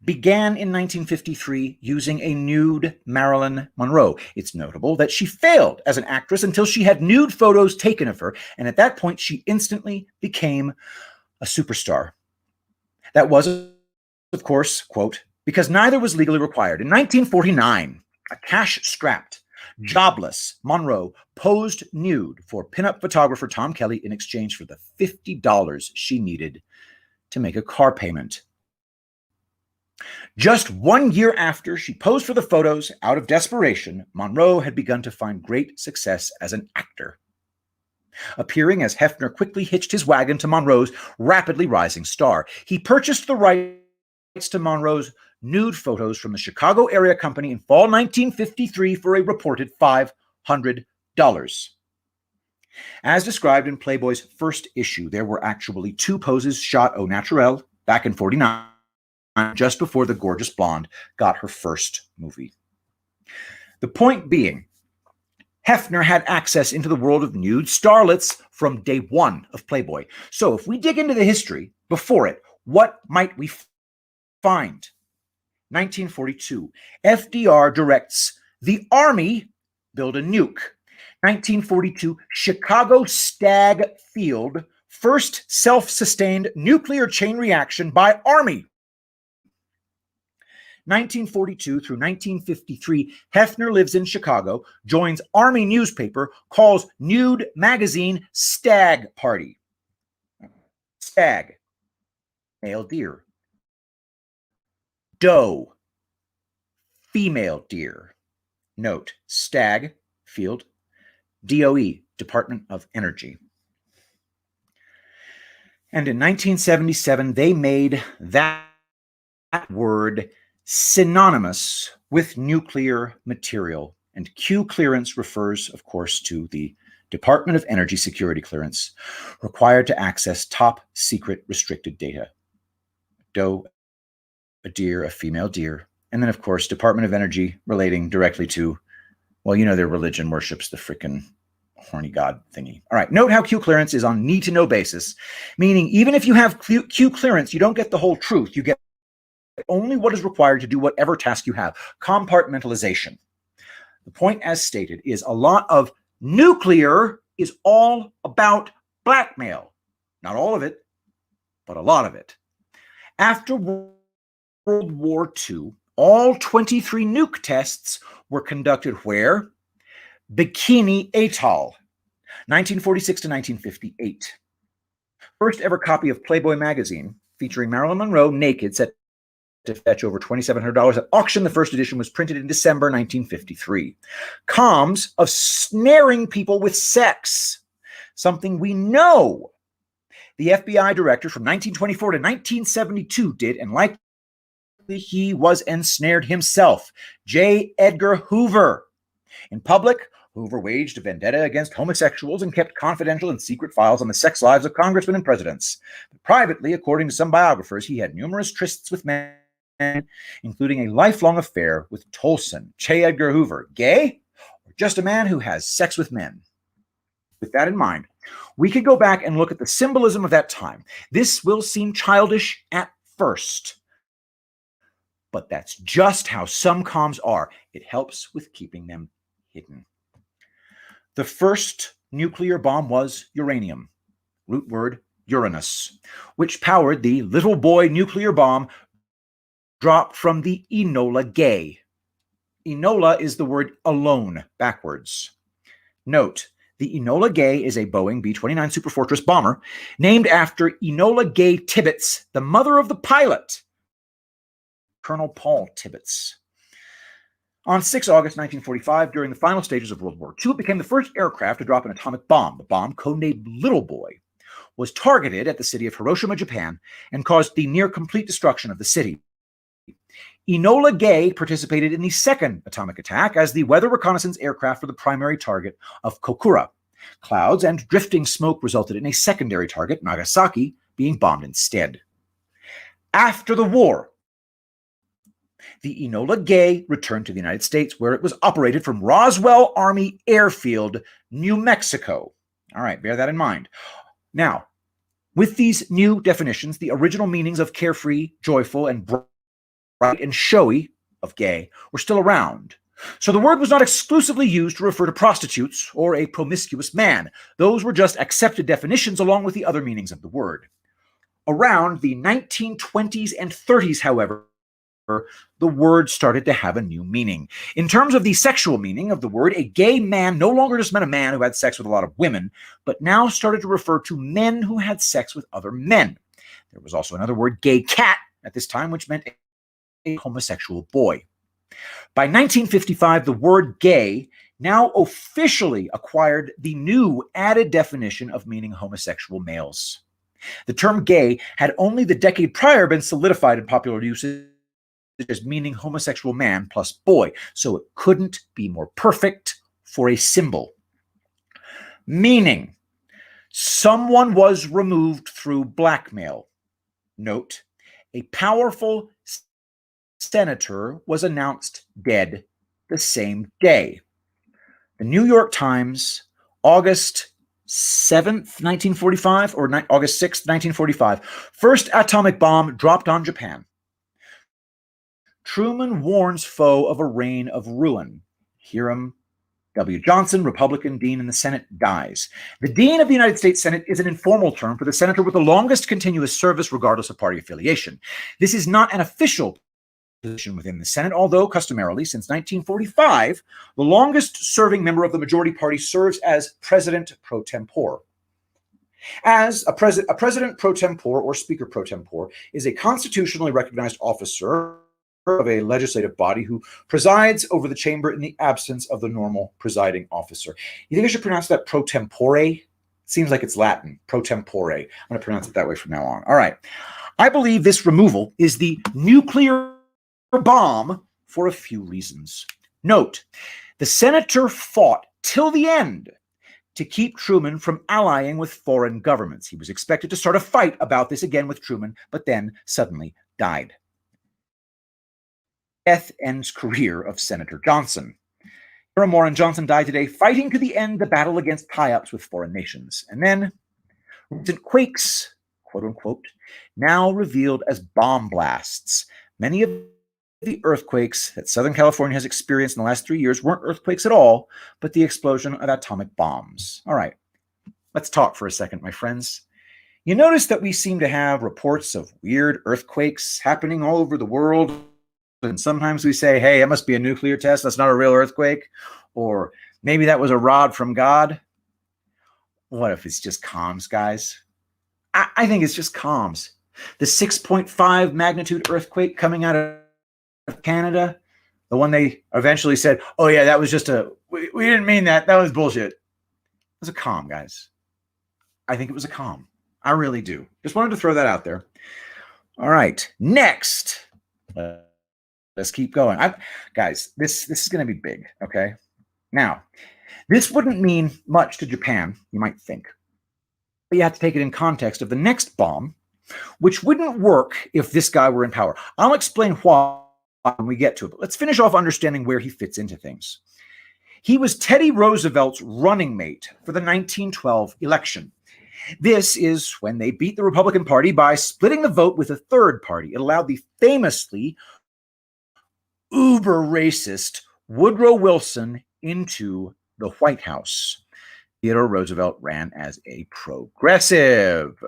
began in 1953 using a nude Marilyn Monroe. It's notable that she failed as an actress until she had nude photos taken of her, and at that point she instantly became a superstar. That was, of course, quote, because neither was legally required. In 1949, a cash-strapped, jobless Monroe posed nude for pinup photographer Tom Kelly in exchange for the $50 she needed to make a car payment. Just 1 year after she posed for the photos, out of desperation, Monroe had begun to find great success as an actor, appearing as Hefner quickly hitched his wagon to Monroe's rapidly rising star. He purchased the rights to Monroe's nude photos from the Chicago area company in fall 1953 for a reported $500. As described in Playboy's first issue, there were actually 2 poses shot au naturel back in 49, just before the gorgeous blonde got her first movie. The point being, Hefner had access into the world of nude starlets from day one of Playboy. So if we dig into the history before it, what might we find? 1942, FDR directs the Army build a nuke. 1942, Chicago Stag Field, first self-sustained nuclear chain reaction by Army. 1942 through 1953, Hefner lives in Chicago, joins Army newspaper, calls nude magazine Stag Party. Stag, male deer. Doe, female deer. Note, stag, field, DOE, Department of Energy. And in 1977, they made that word synonymous with nuclear material. And Q clearance refers, of course, to the Department of Energy security clearance required to access top secret restricted data. Doe, a deer, a female deer. And then, of course, Department of Energy relating directly to, well, you know, their religion worships the frickin' horny god thingy. All right, note how Q clearance is on need-to-know basis, meaning even if you have Q clearance, you don't get the whole truth. You get only what is required to do whatever task you have. Compartmentalization. The point, as stated, is a lot of nuclear is all about blackmail. Not all of it, but a lot of it. After World War II, all 23 nuke tests were conducted where? Bikini Atoll, 1946 to 1958. First ever copy of Playboy magazine featuring Marilyn Monroe naked set to fetch over $2,700 at auction. The first edition was printed in December 1953. Comms of snaring people with sex, something we know the FBI director from 1924 to 1972 did, and likely he was ensnared himself, J. Edgar Hoover. In public, Hoover waged a vendetta against homosexuals and kept confidential and secret files on the sex lives of congressmen and presidents. But privately, according to some biographers, he had numerous trysts with men, including a lifelong affair with Tolson. J. Edgar Hoover, gay or just a man who has sex with men? With that in mind, we could go back and look at the symbolism of that time. This will seem childish at first, but that's just how some comms are. It helps with keeping them hidden. The first nuclear bomb was uranium, root word Uranus, which powered the little boy nuclear bomb dropped from the Enola Gay. Enola is the word alone backwards. Note, the Enola Gay is a Boeing B-29 Superfortress bomber named after Enola Gay Tibbets, the mother of the pilot, Colonel Paul Tibbets. On 6 August 1945, during the final stages of World War II, it became the first aircraft to drop an atomic bomb. The bomb, codenamed Little Boy, was targeted at the city of Hiroshima, Japan, and caused the near-complete destruction of the city. Enola Gay participated in the second atomic attack as the weather reconnaissance aircraft for the primary target of Kokura. Clouds and drifting smoke resulted in a secondary target, Nagasaki, being bombed instead. After the war, the Enola Gay returned to the United States, where it was operated from Roswell Army Airfield, New Mexico. All right, bear that in mind. Now, with these new definitions, the original meanings of carefree, joyful, and bright and showy of gay were still around. So the word was not exclusively used to refer to prostitutes or a promiscuous man. Those were just accepted definitions along with the other meanings of the word. Around the 1920s and 30s, however, the word started to have a new meaning. In terms of the sexual meaning of the word, a gay man no longer just meant a man who had sex with a lot of women, but now started to refer to men who had sex with other men. There was also another word, gay cat, at this time, which meant a homosexual boy. By 1955, the word gay now officially acquired the new added definition of meaning homosexual males. The term gay had only the decade prior been solidified in popular usage as meaning homosexual man plus boy, so it couldn't be more perfect for a symbol. Meaning, someone was removed through blackmail. Note, a powerful senator was announced dead the same day. The New York Times, August 7th, 1945, or August 6th, 1945, first atomic bomb dropped on Japan. Truman warns foe of a reign of ruin. Hiram W. Johnson, Republican dean in the Senate, dies. The dean of the United States Senate is an informal term for the senator with the longest continuous service regardless of party affiliation. This is not an official position within the Senate, although customarily since 1945, the longest-serving member of the majority party serves as president pro tempore. As a president pro tempore or speaker pro tempore is a constitutionally recognized officer of a legislative body who presides over the chamber in the absence of the normal presiding officer. You think I should pronounce that pro tempore? Seems like it's Latin, pro tempore. I'm going to pronounce it that way from now on. All right. I believe this removal is the nuclear bomb for a few reasons. Note, the senator fought till the end to keep Truman from allying with foreign governments. He was expected to start a fight about this again with Truman, but then suddenly died. Death ends career of Senator Johnson. Moore and Johnson died today fighting to the end the battle against tie-ups with foreign nations. And then recent quakes, quote unquote, now revealed as bomb blasts. Many of the earthquakes that Southern California has experienced in the last 3 years weren't earthquakes at all, but the explosion of atomic bombs. All right, let's talk for a second, my friends. You notice that we seem to have reports of weird earthquakes happening all over the world, and sometimes we say, hey, it must be a nuclear test, that's not a real earthquake, or maybe that was a rod from God. What if it's just comms, guys? I think it's just comms. The 6.5 magnitude earthquake coming out of Canada, the one they eventually said, oh yeah, that was just we didn't mean that. That was bullshit. It was a comm, guys. I think it was a comm. I really do. Just wanted to throw that out there. All right. Next. Let's keep going. Guys, this is going to be big, okay? Now, this wouldn't mean much to Japan, you might think. But you have to take it in context of the next bomb, which wouldn't work if this guy were in power. I'll explain why when we get to it, but let's finish off understanding where he fits into things. He was Teddy Roosevelt's running mate for the 1912 election. This is when they beat the Republican Party by splitting the vote with a third party. It allowed the famously uber racist Woodrow Wilson into the White House. Theodore Roosevelt ran as a progressive.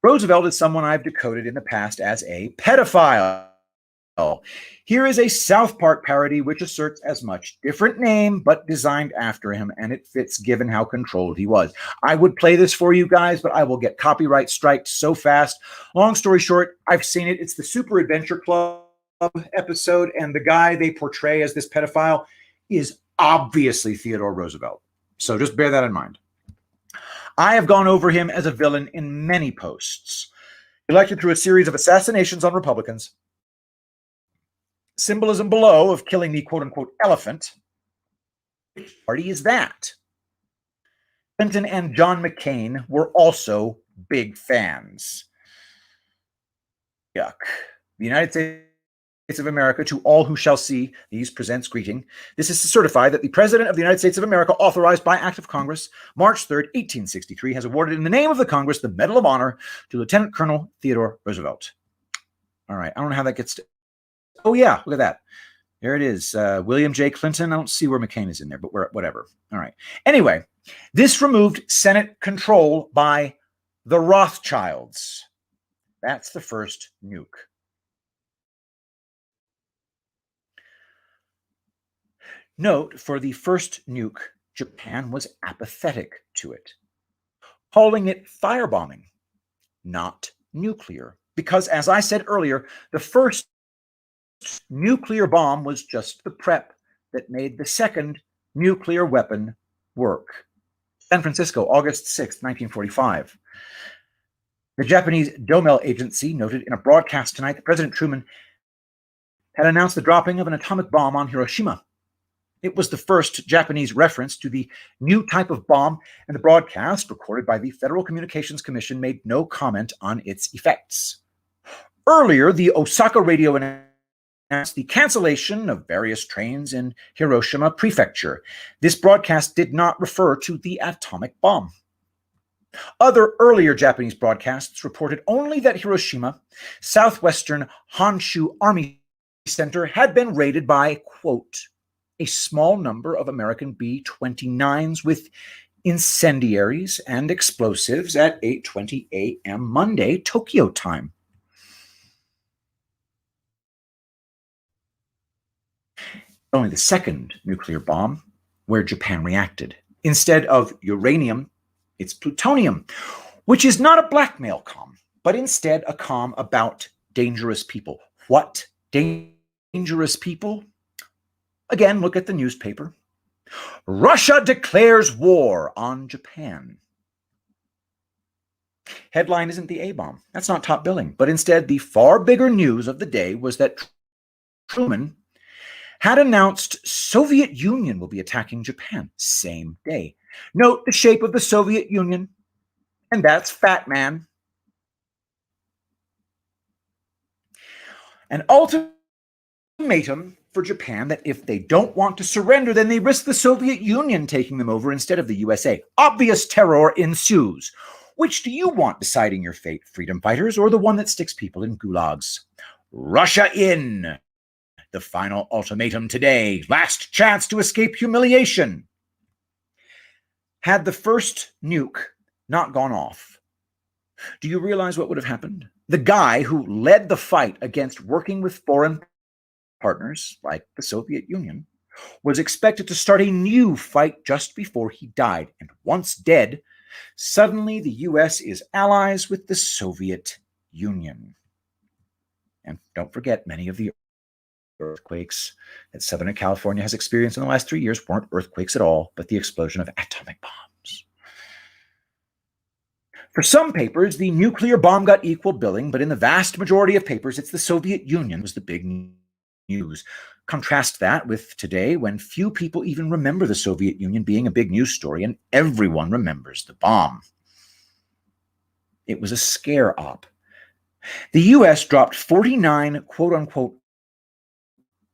Roosevelt is someone I've decoded in the past as a pedophile. Here is a South Park parody which asserts as much. Different name, but designed after him, and it fits given how controlled he was. I would play this for you guys, but I will get copyright striked so fast. Long story short, I've seen it. It's the Super Adventure Club episode, and the guy they portray as this pedophile is obviously Theodore Roosevelt. So just bear that in mind. I have gone over him as a villain in many posts. Elected through a series of assassinations on Republicans. Symbolism below of killing the quote-unquote elephant. Which party is that? Clinton and John McCain were also big fans. Yuck. The United States of America, to all who shall see these, presents greeting. This is to certify that the President of the United States of America, authorized by Act of Congress, March 3rd, 1863, has awarded in the name of the Congress the Medal of Honor to Lieutenant Colonel Theodore Roosevelt. All right, I don't know how that gets to... Oh, yeah, look at that. There it is. William J. Clinton. I don't see where McCain is in there, but whatever. All right. Anyway, this removed Senate control by the Rothschilds. That's the first nuke. Note, for the first nuke, Japan was apathetic to it, calling it firebombing, not nuclear. Because, as I said earlier, the first nuclear bomb was just the prep that made the second nuclear weapon work. San Francisco, August 6, 1945. The Japanese Domel Agency noted in a broadcast tonight that President Truman had announced the dropping of an atomic bomb on Hiroshima. It was the first Japanese reference to the new type of bomb, and the broadcast, recorded by the Federal Communications Commission, made no comment on its effects. Earlier, the Osaka radio announced the cancellation of various trains in Hiroshima Prefecture. This broadcast did not refer to the atomic bomb. Other earlier Japanese broadcasts reported only that Hiroshima, southwestern Honshu Army Center, had been raided by, quote, a small number of American B-29s with incendiaries and explosives at 8:20 a.m. Monday, Tokyo time. only the second nuclear bomb where Japan reacted. Instead of uranium, it's plutonium, which is not a blackmail comm, but instead a comm about dangerous people. What dangerous people? Again, look at the newspaper. Russia declares war on Japan. Headline isn't the A-bomb. That's not top billing. But instead, the far bigger news of the day was that Truman had announced Soviet Union will be attacking Japan same day. Note the shape of the Soviet Union, and that's Fat Man. An ultimatum for Japan that if they don't want to surrender, then they risk the Soviet Union taking them over instead of the USA. Obvious terror ensues. Which do you want deciding your fate, freedom fighters, or the one that sticks people in gulags? Russia in. The final ultimatum today. Last chance to escape humiliation. Had the first nuke not gone off, do you realize what would have happened? The guy who led the fight against working with foreign partners, like the Soviet Union, was expected to start a new fight just before he died. And once dead, suddenly the US is allies with the Soviet Union. And don't forget, many of the earthquakes that Southern California has experienced in the last 3 years weren't earthquakes at all, but the explosion of atomic bombs. For some papers, the nuclear bomb got equal billing, but in the vast majority of papers, it's the Soviet Union was the big news. Contrast that with today, when few people even remember the Soviet Union being a big news story, and everyone remembers the bomb. It was a scare op. The US dropped 49 quote-unquote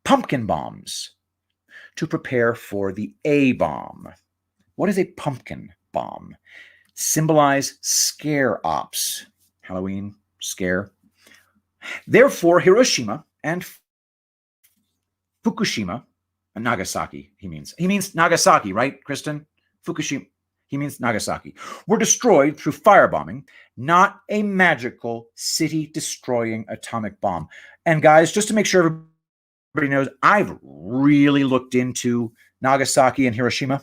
pumpkin bombs to prepare for the A-bomb. What is a pumpkin bomb? Symbolize scare ops. Halloween, scare. Therefore, Hiroshima and Fukushima, Nagasaki, he means Nagasaki, right, Kristen? Fukushima, he means Nagasaki, were destroyed through firebombing, not a magical city-destroying atomic bomb. And guys, just to make sure everybody knows, I've really looked into Nagasaki and Hiroshima.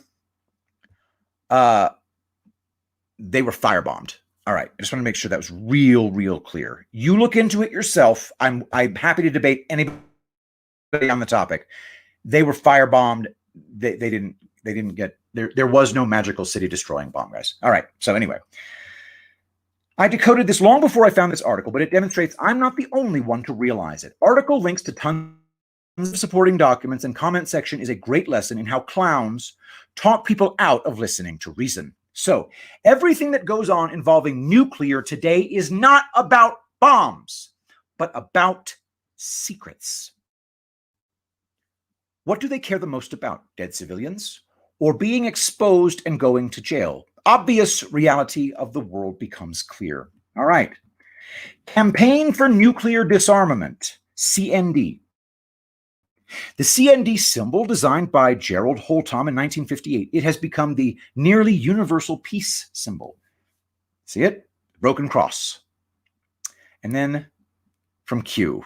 They were firebombed. All right, I just want to make sure that was real clear. You look into it yourself. I'm happy to debate anybody on the topic. They were firebombed. They didn't get there was no magical city destroying bomb, guys. All right. So anyway, I decoded this long before I found this article, but it demonstrates I'm not the only one to realize it. Article links to tons of supporting documents, and comment section is a great lesson in how clowns talk people out of listening to reason. So everything that goes on involving nuclear today is not about bombs, but about secrets. What do they care the most about? Dead civilians or being exposed and going to jail? Obvious reality of the world becomes clear. All right. Campaign for Nuclear Disarmament, CND. The CND symbol, designed by Gerald Holtom in 1958, it has become the nearly universal peace symbol. See it? Broken cross. And then from Q,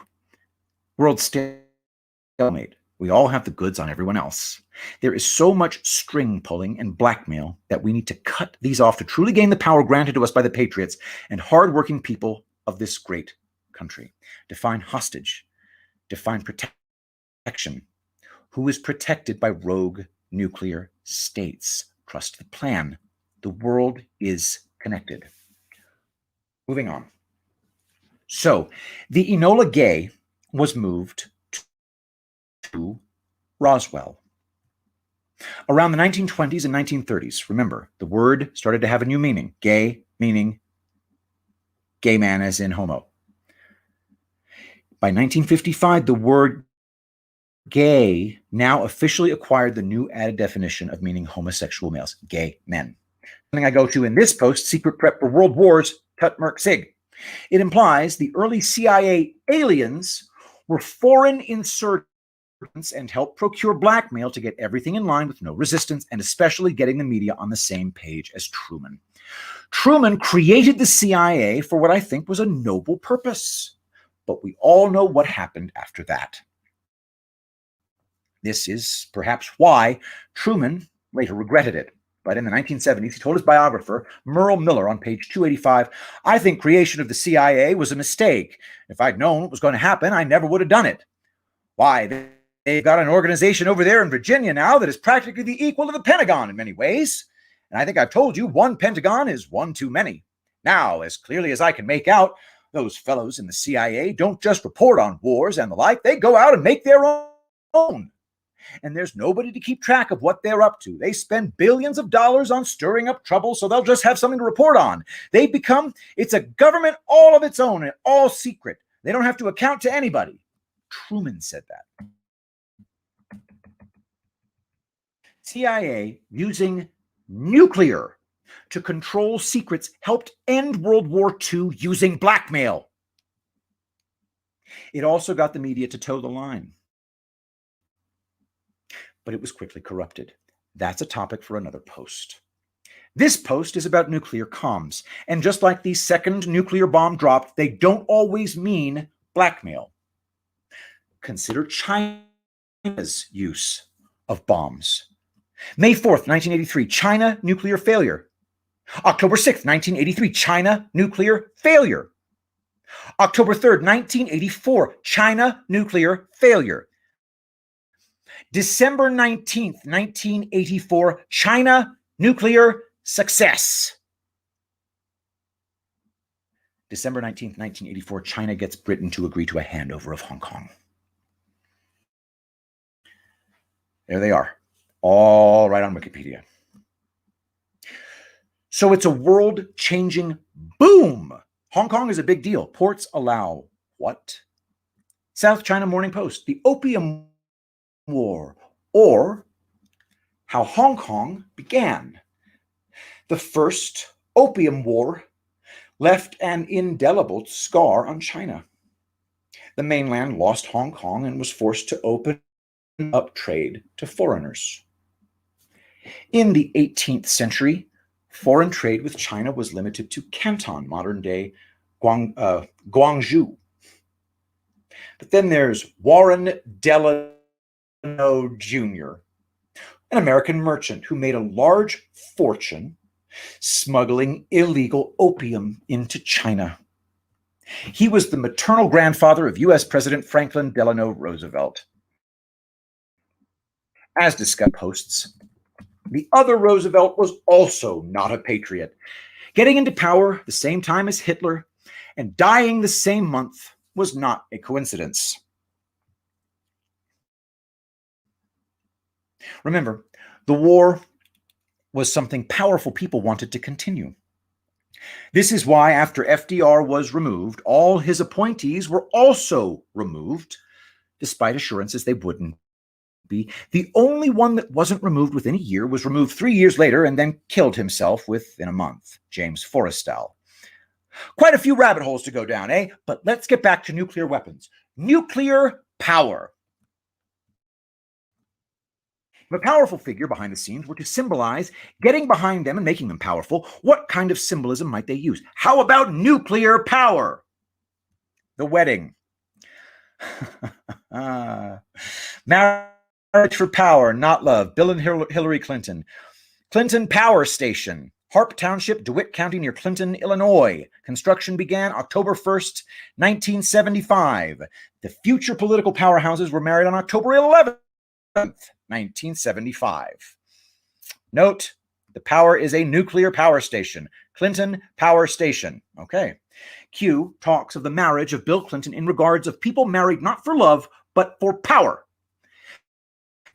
world stalemate. We all have the goods on everyone else. There is so much string pulling and blackmail that we need to cut these off to truly gain the power granted to us by the patriots and hardworking people of this great country. Define hostage. Define protection. Who is protected by rogue nuclear states? Trust the plan. The world is connected. Moving on. So, the Enola Gay was moved to Roswell. Around the 1920s and 1930s, remember, the word started to have a new meaning. Gay, meaning gay man as in homo. By 1955, the word gay now officially acquired the new added definition of meaning homosexual males, gay men. Something I go to in this post, Secret Prep for World Wars, Tut Merc Sig. It implies the early CIA aliens were foreign insurgents and helped procure blackmail to get everything in line with no resistance, and especially getting the media on the same page as Truman. Truman created the CIA for what I think was a noble purpose, but we all know what happened after that. This is perhaps why Truman later regretted it. But in the 1970s, he told his biographer, Merle Miller, on page 285, I think creation of the CIA was a mistake. If I'd known what was going to happen, I never would have done it. Why, they've got an organization over there in Virginia now that is practically the equal to the Pentagon in many ways. And I think I've told you one Pentagon is one too many. Now, as clearly as I can make out, those fellows in the CIA don't just report on wars and the like, they go out and make their own. And there's nobody to keep track of what they're up to. They spend billions of dollars on stirring up trouble, so they'll just have something to report on. It's a government all of its own and all secret. They don't have to account to anybody. Truman said that. CIA using nuclear to control secrets helped end World War II using blackmail. It also got the media to toe the line. But it was quickly corrupted. That's a topic for another post. This post is about nuclear comms. And just like the second nuclear bomb dropped, they don't always mean blackmail. Consider China's use of bombs. May 4th, 1983, China nuclear failure. October 6th, 1983, China nuclear failure. October 3rd, 1984, China nuclear failure. December 19th, 1984, China nuclear success. December 19th, 1984, China gets Britain to agree to a handover of Hong Kong. There they are, all right on Wikipedia. So it's a world-changing boom. Hong Kong is a big deal. Ports allow what? South China Morning Post, the Opium War, or how Hong Kong began. The first Opium War left an indelible scar on China. The mainland lost Hong Kong and was forced to open up trade to foreigners. In the 18th century, foreign trade with China was limited to Canton, modern-day Guangzhou. But then there's Warren Delano Jr., an American merchant who made a large fortune smuggling illegal opium into China. He was the maternal grandfather of U.S. President Franklin Delano Roosevelt. As discussed posts, the other Roosevelt was also not a patriot, getting into power the same time as Hitler and dying the same month was not a coincidence. Remember, the war was something powerful people wanted to continue. This is why after FDR was removed, all his appointees were also removed, despite assurances they wouldn't be. The only one that wasn't removed within a year was removed 3 years later and then killed himself within a month, James Forrestal. Quite a few rabbit holes to go down, eh? But let's get back to nuclear weapons. Nuclear power. The powerful figure behind the scenes were to symbolize getting behind them and making them powerful. What kind of symbolism might they use? How about nuclear power? The wedding. Marriage for power, not love. Bill and Hillary Clinton. Clinton Power Station. Harp Township, DeWitt County near Clinton, Illinois. Construction began October 1st, 1975. The future political powerhouses were married on October 11th. 1975. Note, the power is a nuclear power station. Clinton Power Station. Okay. Q talks of the marriage of Bill Clinton in regards of people married not for love, but for power.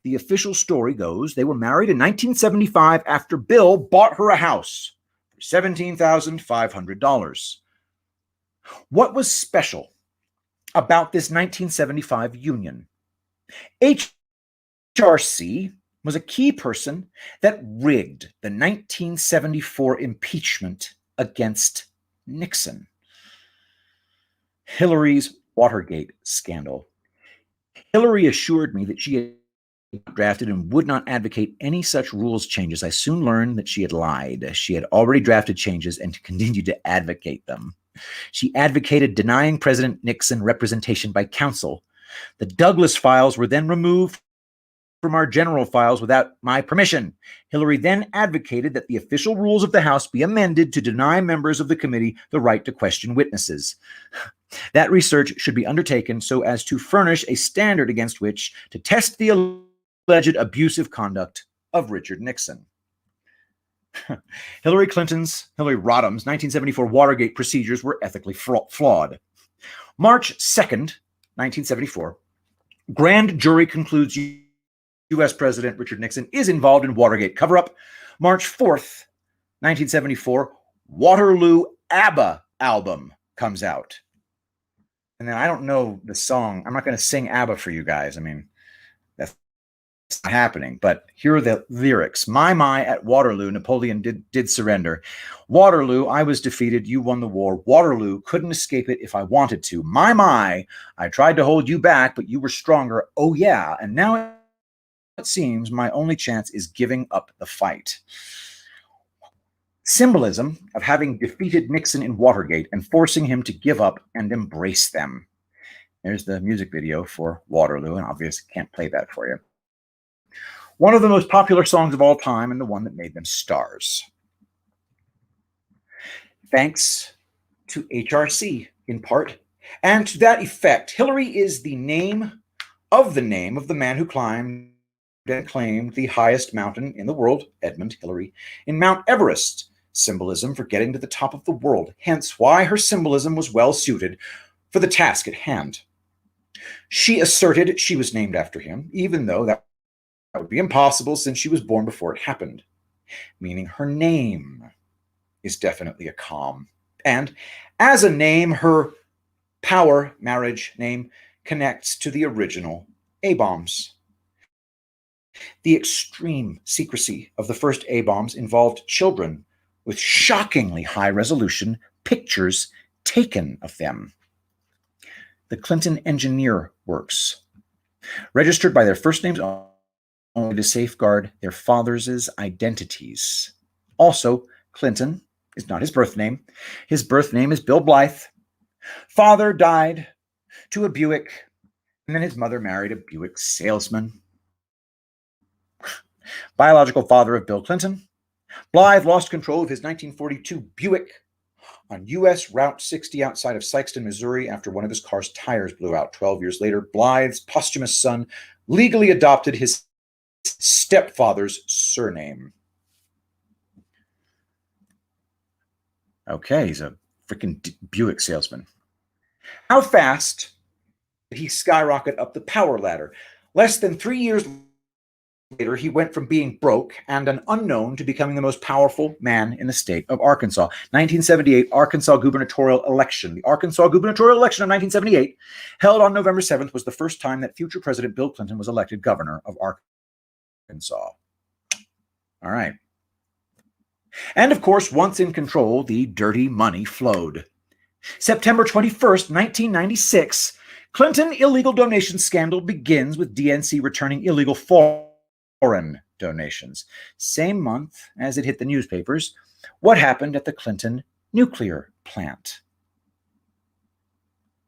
The official story goes they were married in 1975 after Bill bought her a house for $17,500. What was special about this 1975 union? HRC was a key person that rigged the 1974 impeachment against Nixon. Hillary's Watergate scandal. Hillary assured me that she had drafted and would not advocate any such rules changes. I soon learned that she had lied. She had already drafted changes and continued to advocate them. She advocated denying President Nixon representation by counsel. The Douglas files were then removed from our general files without my permission. Hillary then advocated that the official rules of the House be amended to deny members of the committee the right to question witnesses. That research should be undertaken so as to furnish a standard against which to test the alleged abusive conduct of Richard Nixon. Hillary Rodham's 1974 Watergate procedures were ethically flawed. March 2nd, 1974, grand jury concludes U.S. President Richard Nixon is involved in Watergate cover-up. March 4th, 1974, Waterloo ABBA album comes out. And then I don't know the song. I'm not going to sing ABBA for you guys. I mean, that's not happening. But here are the lyrics. My, at Waterloo, Napoleon did surrender. Waterloo, I was defeated. You won the war. Waterloo, couldn't escape it if I wanted to. My, I tried to hold you back, but you were stronger. Oh, yeah. And now it seems my only chance is giving up the fight. Symbolism of having defeated Nixon in Watergate and forcing him to give up and embrace them. There's the music video for Waterloo, and obviously can't play that for you. One of the most popular songs of all time and the one that made them stars. Thanks to HRC, in part. And to that effect, Hillary is the name of the man who climbed and claimed the highest mountain in the world, Edmund Hillary, in Mount Everest. Symbolism for getting to the top of the world, hence why her symbolism was well suited for the task at hand. She asserted she was named after him, even though that would be impossible since she was born before it happened, meaning her name is definitely a com. And as a name, her power marriage name connects to the original A-bombs. The extreme secrecy of the first A-bombs involved children with shockingly high-resolution pictures taken of them. The Clinton Engineer Works, registered by their first names only to safeguard their fathers' identities. Also, Clinton is not his birth name. His birth name is Bill Blythe. Father died to a Buick, and then his mother married a Buick salesman. Biological father of Bill Clinton. Blythe lost control of his 1942 Buick on U.S. Route 60 outside of Sikeston, Missouri, after one of his car's tires blew out. 12 years later, Blythe's posthumous son legally adopted his stepfather's surname. Okay, he's a freaking Buick salesman. How fast did he skyrocket up the power ladder? Less than 3 years later, he went from being broke and an unknown to becoming the most powerful man in the state of Arkansas. 1978 Arkansas gubernatorial election. The Arkansas gubernatorial election of 1978, held on November 7th, was the first time that future President Bill Clinton was elected governor of Arkansas. All right. And of course, once in control, the dirty money flowed. September 21st, 1996, Clinton illegal donation scandal begins with DNC returning illegal foreign donations. Same month as it hit the newspapers, what happened at the Clinton nuclear plant?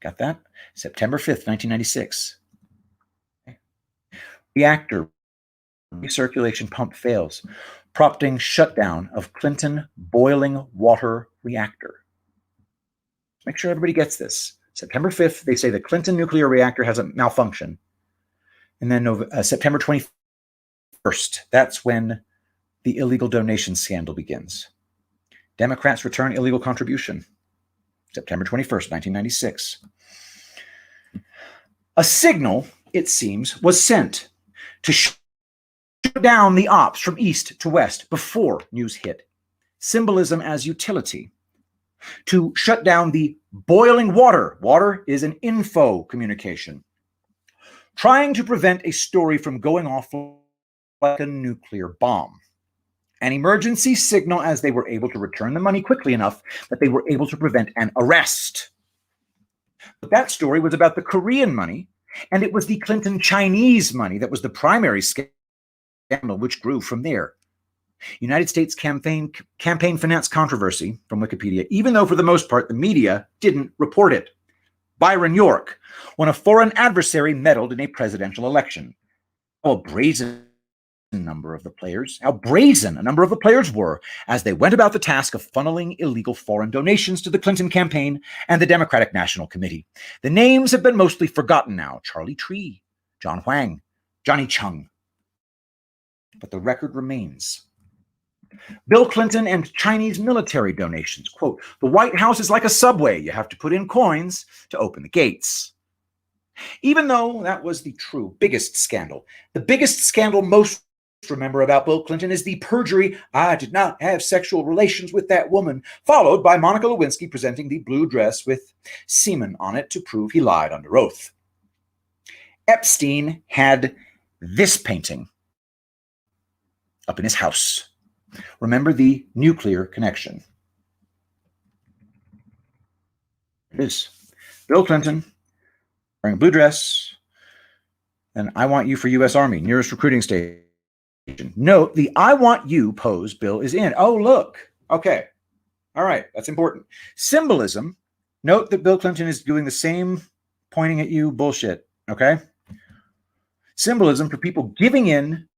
Got that? September 5th, 1996. Reactor recirculation pump fails, prompting shutdown of Clinton boiling water reactor. Make sure everybody gets this. September 5th, they say the Clinton nuclear reactor has a malfunction. And then September 21st, that's when the illegal donation scandal begins. Democrats return illegal contribution. September 21st, 1996. A signal, it seems, was sent to shut down the ops from east to west before news hit. Symbolism as utility. To shut down the boiling water. Water is an info communication. Trying to prevent a story from going off like a nuclear bomb. An emergency signal, as they were able to return the money quickly enough that they were able to prevent an arrest. But that story was about the Korean money, and it was the Clinton Chinese money that was the primary scandal, which grew from there. United States campaign finance controversy from Wikipedia, even though for the most part the media didn't report it. Byron York, when a foreign adversary meddled in a presidential election. brazen a number of the players were as they went about the task of funneling illegal foreign donations to the Clinton campaign and the Democratic National Committee. The names have been mostly forgotten now: Charlie Tree, John Huang, Johnny Chung. But the record remains. Bill Clinton and Chinese military donations. Quote, "The White House is like a subway. You have to put in coins to open the gates." Even though that was the biggest scandal, the biggest scandal most remember about Bill Clinton is the perjury, "I did not have sexual relations with that woman," followed by Monica Lewinsky presenting the blue dress with semen on it to prove he lied under oath. Epstein had this painting up in his house. Remember the nuclear connection. It is Bill Clinton wearing a blue dress, and "I want you for U.S. Army, nearest recruiting station." Note the "I want you" pose Bill is in. Oh, look. Okay. All right. That's important. Symbolism. Note that Bill Clinton is doing the same pointing at you bullshit. Okay. Symbolism for people giving in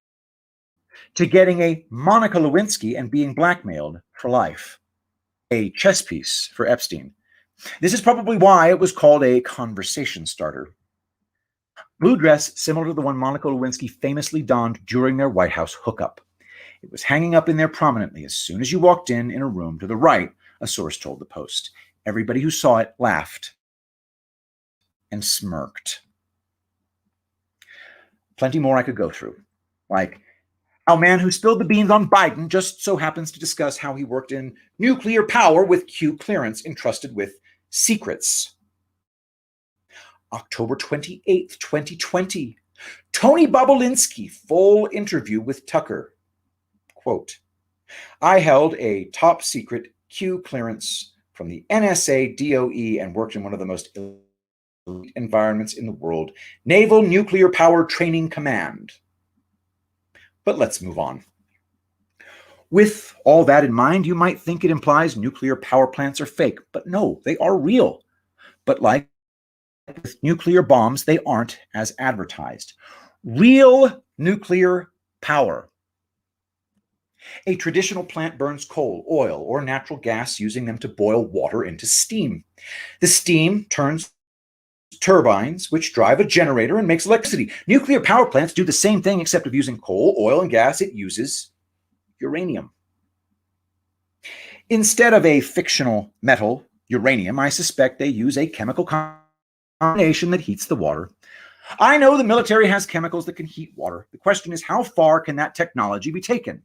to getting a Monica Lewinsky and being blackmailed for life. A chess piece for Epstein. This is probably why it was called a conversation starter. Blue dress similar to the one Monica Lewinsky famously donned during their White House hookup. It was hanging up in there prominently as soon as you walked in a room to the right, a source told the Post. Everybody who saw it laughed and smirked. Plenty more I could go through, like how a man who spilled the beans on Biden just so happens to discuss how he worked in nuclear power with Q clearance entrusted with secrets. October 28th, 2020, Tony Bobulinski, full interview with Tucker. Quote, "I held a top secret Q clearance from the NSA, DOE, and worked in one of the most elite environments in the world, Naval Nuclear Power Training Command." But let's move on. With all that in mind, you might think it implies nuclear power plants are fake, but no, they are real. But like with nuclear bombs, they aren't as advertised. Real nuclear power. A traditional plant burns coal, oil, or natural gas, using them to boil water into steam. The steam turns turbines, which drive a generator and makes electricity. Nuclear power plants do the same thing, except of using coal, oil, and gas, it uses uranium. Instead of a fictional metal, uranium, I suspect they use a chemical combination that heats the water. I know the military has chemicals that can heat water. The question is, how far can that technology be taken?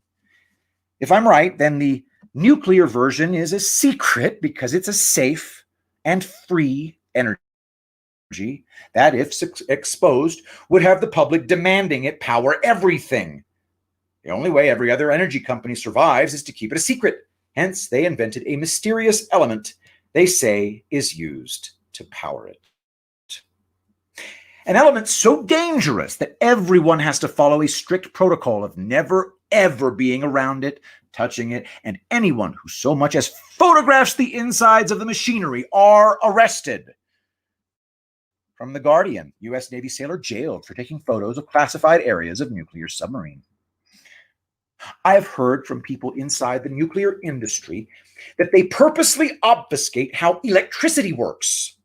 If I'm right, then the nuclear version is a secret because it's a safe and free energy that, if exposed, would have the public demanding it power everything. The only way every other energy company survives is to keep it a secret. Hence, they invented a mysterious element they say is used to power it. An element so dangerous that everyone has to follow a strict protocol of never, ever being around it, touching it, and anyone who so much as photographs the insides of the machinery are arrested. From The Guardian, U.S. Navy sailor jailed for taking photos of classified areas of nuclear submarine. I have heard from people inside the nuclear industry that they purposely obfuscate how electricity works,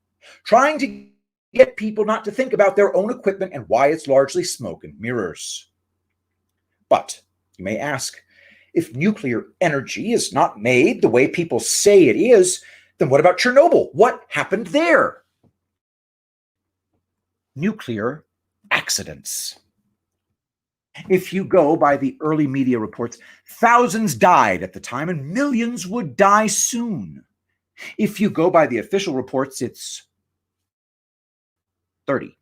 trying to get people not to think about their own equipment and why it's largely smoke and mirrors. But you may ask, if nuclear energy is not made the way people say it is, then what about Chernobyl? What happened there? Nuclear accidents. If you go by the early media reports, thousands died at the time and millions would die soon. If you go by the official reports, it's 30.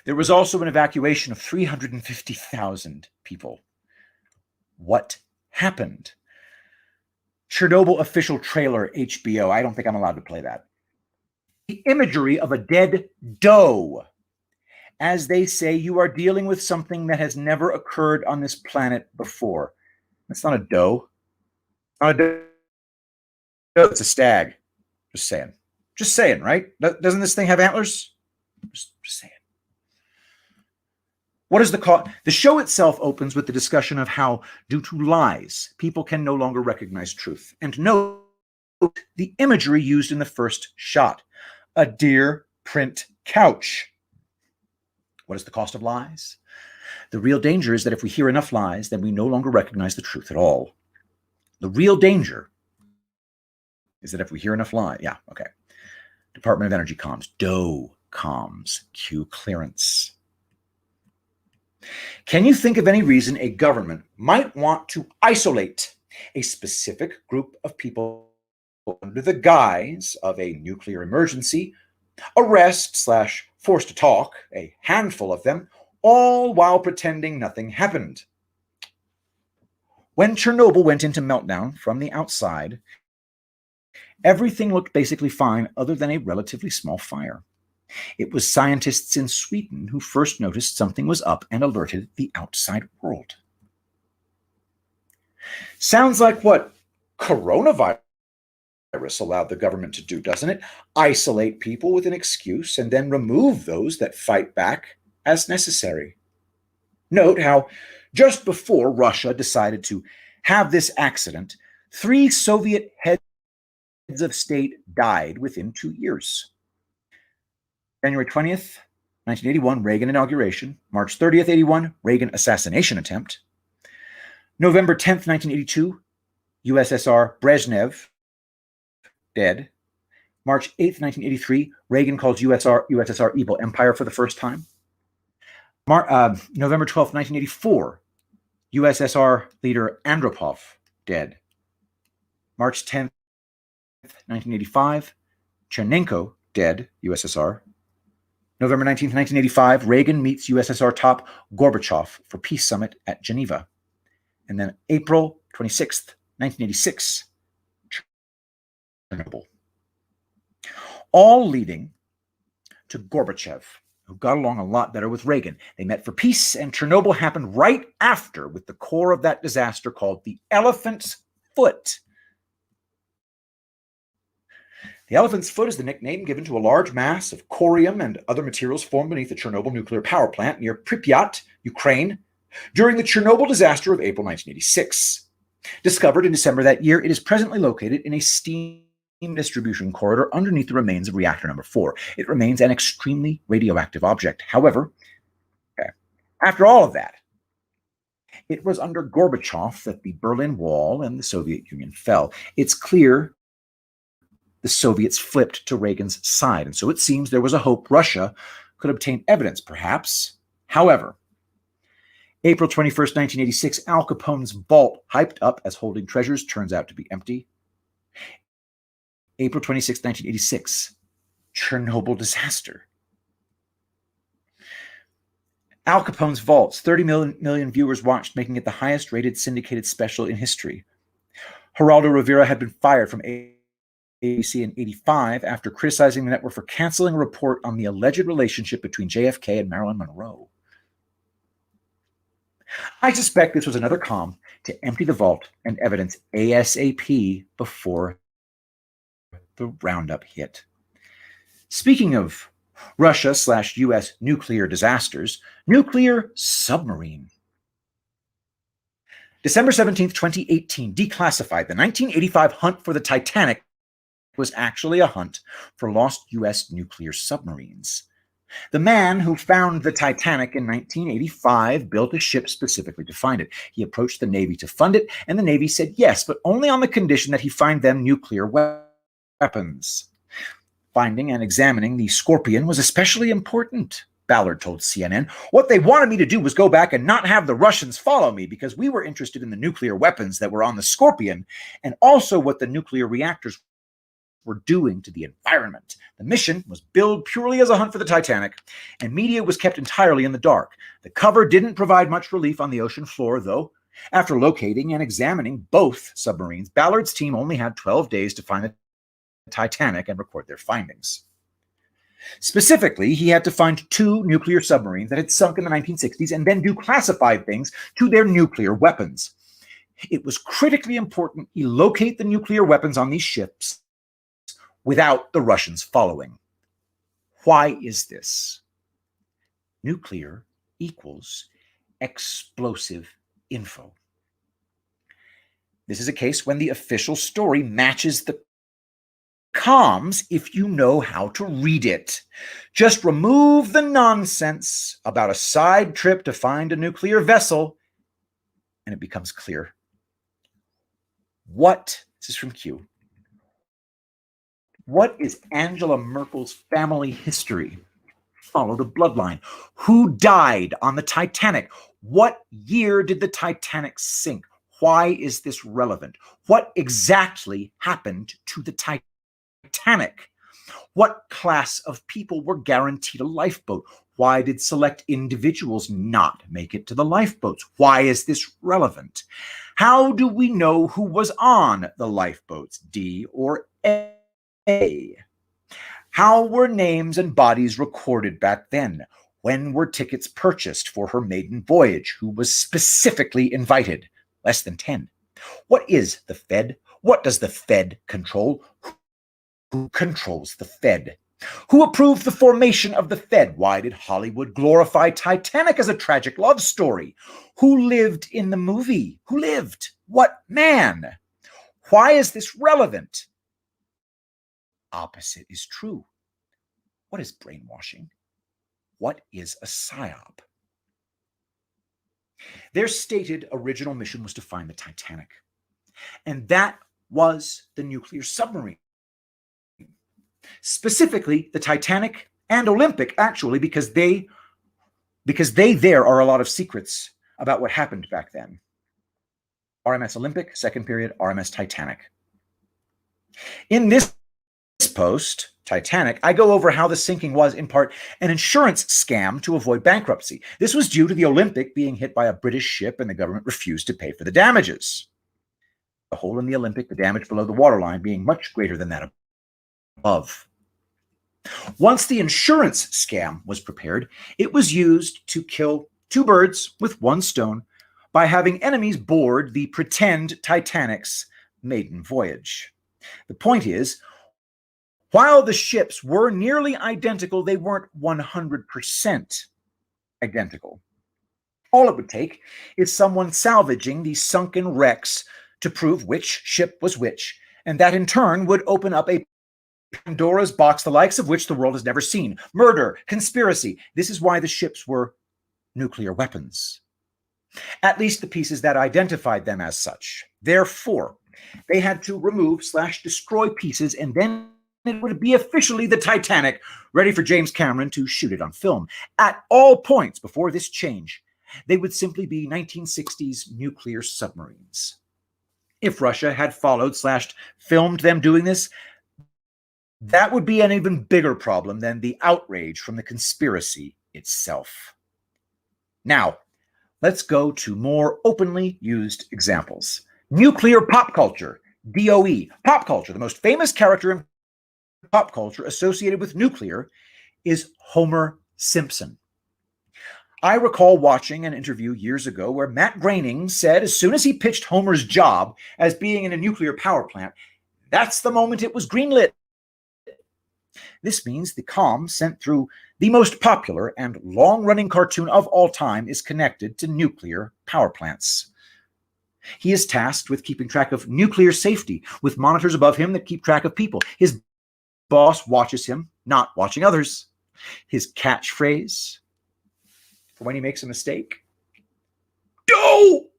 There was also an evacuation of 350,000 people. What happened? Chernobyl official trailer, HBO. I don't think I'm allowed to play that. The imagery of a dead doe. As they say, you are dealing with something that has never occurred on this planet before. That's not a doe. Not a doe. It's a stag. Just saying. Just saying, right? Doesn't this thing have antlers? Just saying. What is the cause? The show itself opens with the discussion of how, due to lies, people can no longer recognize truth. And note the imagery used in the first shot: a deer print couch. What is the cost of lies? The real danger is that if we hear enough lies, then we no longer recognize the truth at all. The real danger is that if we hear enough lies, Department of Energy comms, DOE comms, Q clearance. Can you think of any reason a government might want to isolate a specific group of people under the guise of a nuclear emergency, arrest/force to talk a handful of them, all while pretending nothing happened? When Chernobyl went into meltdown from the outside, everything looked basically fine other than a relatively small fire. It was scientists in Sweden who first noticed something was up and alerted the outside world. Sounds like what coronavirus allowed the government to do, doesn't it? Isolate people with an excuse and then remove those that fight back as necessary. Note how just before Russia decided to have this accident, 3 Soviet heads of state died within 2 years. January 20th, 1981, Reagan inauguration. March 30th, 81, Reagan assassination attempt. November 10th, 1982, USSR Brezhnev, dead. March 8th, 1983, Reagan calls USSR evil empire for the first time. November 12th, 1984, USSR leader Andropov, dead. March 10th, 1985, Chernenko, dead, USSR. November 19th, 1985, Reagan meets USSR top Gorbachev for peace summit at Geneva. And then April 26th, 1986, Chernobyl. All leading to Gorbachev, who got along a lot better with Reagan. They met for peace, and Chernobyl happened right after, with the core of that disaster called the elephant's foot. The elephant's foot is the nickname given to a large mass of corium and other materials formed beneath the Chernobyl nuclear power plant near Pripyat, Ukraine, during the Chernobyl disaster of April 1986. Discovered in December that year, it is presently located in a steam distribution corridor underneath the remains of reactor number 4. It remains an extremely radioactive object. However, after all of that, it was under Gorbachev that the Berlin Wall and the Soviet Union fell. It's clear the Soviets flipped to Reagan's side, and so it seems there was a hope Russia could obtain evidence, perhaps. However, April 21st, 1986, Al Capone's vault, hyped up as holding treasures, turns out to be empty. April 26, 1986, Chernobyl disaster. Al Capone's vaults, 30 million viewers watched, making it the highest rated syndicated special in history. Geraldo Rivera had been fired from ABC in 1985 after criticizing the network for canceling a report on the alleged relationship between JFK and Marilyn Monroe. I suspect this was another comm to empty the vault and evidence ASAP before the roundup hit. Speaking of Russia/US nuclear disasters, nuclear submarine. December 17th, 2018, declassified. The 1985 hunt for the Titanic was actually a hunt for lost US nuclear submarines. The man who found the Titanic in 1985 built a ship specifically to find it. He approached the Navy to fund it, and the Navy said yes, but only on the condition that he find them nuclear weapons. Finding and examining the Scorpion was especially important, Ballard told CNN. What they wanted me to do was go back and not have the Russians follow me, because we were interested in the nuclear weapons that were on the Scorpion and also what the nuclear reactors were doing to the environment. The mission was billed purely as a hunt for the Titanic, and media was kept entirely in the dark. The cover didn't provide much relief on the ocean floor, though. After locating and examining both submarines, Ballard's team only had 12 days to find the Titanic and record their findings. Specifically, he had to find 2 nuclear submarines that had sunk in the 1960s and then do classified things to their nuclear weapons. It was critically important he locate the nuclear weapons on these ships without the Russians following. Why is this? Nuclear equals explosive info. This is a case when the official story matches the comms if you know how to read it. Just remove the nonsense about a side trip to find a nuclear vessel, and it becomes clear. This is from Q. What is Angela Merkel's family history? Follow the bloodline. Who died on the Titanic? What year did the Titanic sink? Why is this relevant? What exactly happened to the Titanic? What class of people were guaranteed a lifeboat? Why did select individuals not make it to the lifeboats? Why is this relevant? How do we know who was on the lifeboats, D or A? How were names and bodies recorded back then? When were tickets purchased for her maiden voyage? Who was specifically invited? Less than 10. What is the Fed? What does the Fed control? Who controls the Fed? Who approved the formation of the Fed? Why did Hollywood glorify Titanic as a tragic love story? Who lived in the movie? Who lived? What man? Why is this relevant? Opposite is true. What is brainwashing? What is a psyop? Their stated original mission was to find the Titanic, and that was the nuclear submarine. Specifically, the Titanic and Olympic, actually, because there are a lot of secrets about what happened back then. RMS Olympic, second period, RMS Titanic. In this post, Titanic, I go over how the sinking was, in part, an insurance scam to avoid bankruptcy. This was due to the Olympic being hit by a British ship and the government refused to pay for the damages. The hole in the Olympic, the damage below the waterline, being much greater than that above. Once the insurance scam was prepared, it was used to kill two birds with one stone by having enemies board the pretend Titanic's maiden voyage. The point is, while the ships were nearly identical, they weren't 100% identical. All it would take is someone salvaging these sunken wrecks to prove which ship was which, and that in turn would open up a Pandora's box, the likes of which the world has never seen. Murder, conspiracy. This is why the ships were nuclear weapons. At least the pieces that identified them as such. Therefore, they had to remove/destroy pieces, and then it would be officially the Titanic, ready for James Cameron to shoot it on film. At all points before this change, they would simply be 1960s nuclear submarines. If Russia had followed/filmed them doing this, that would be an even bigger problem than the outrage from the conspiracy itself. Now, let's go to more openly used examples. Nuclear pop culture, DOE. Pop culture, the most famous character in pop culture associated with nuclear is Homer Simpson. I recall watching an interview years ago where Matt Groening said as soon as he pitched Homer's job as being in a nuclear power plant, that's the moment it was greenlit. This means the comm sent through the most popular and long-running cartoon of all time is connected to nuclear power plants. He is tasked with keeping track of nuclear safety, with monitors above him that keep track of people. His boss watches him, not watching others. His catchphrase for when he makes a mistake, DOE!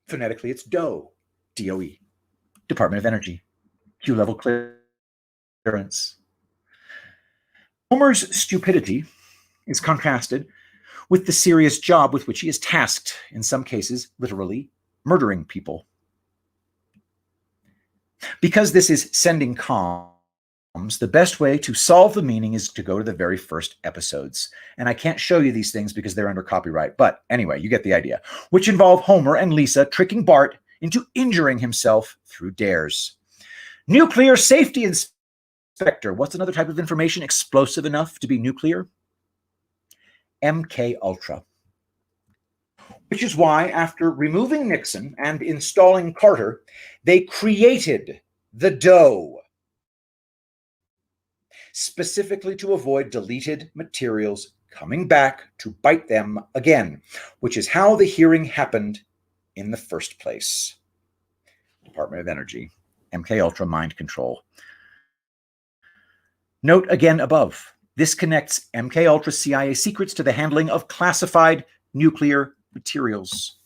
Phonetically, it's DOE, DOE, Department of Energy, Q-level clearance. Homer's stupidity is contrasted with the serious job with which he is tasked, in some cases, literally murdering people. Because this is sending comms, the best way to solve the meaning is to go to the very first episodes. And I can't show you these things because they're under copyright, but anyway, you get the idea, which involve Homer and Lisa tricking Bart into injuring himself through dares. Nuclear safety inspector. What's another type of information explosive enough to be nuclear? MK Ultra. Which is why, after removing Nixon and installing Carter, they created the DOE, specifically to avoid deleted materials coming back to bite them again, which is how the hearing happened in the first place. Department of Energy, MK Ultra mind control. Note again above, this connects MK Ultra CIA secrets to the handling of classified nuclear materials.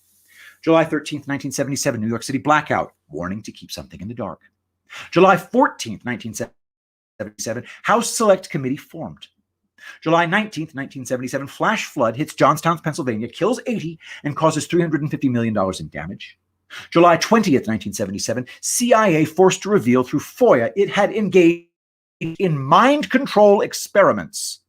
July 13th, 1977, New York City blackout, warning to keep something in the dark. July 14th, 1977, House Select Committee formed. July 19th, 1977, flash flood hits Johnstown, Pennsylvania, kills 80 and causes $350 million in damage. July 20th, 1977, CIA forced to reveal through FOIA it had engaged in mind control experiments.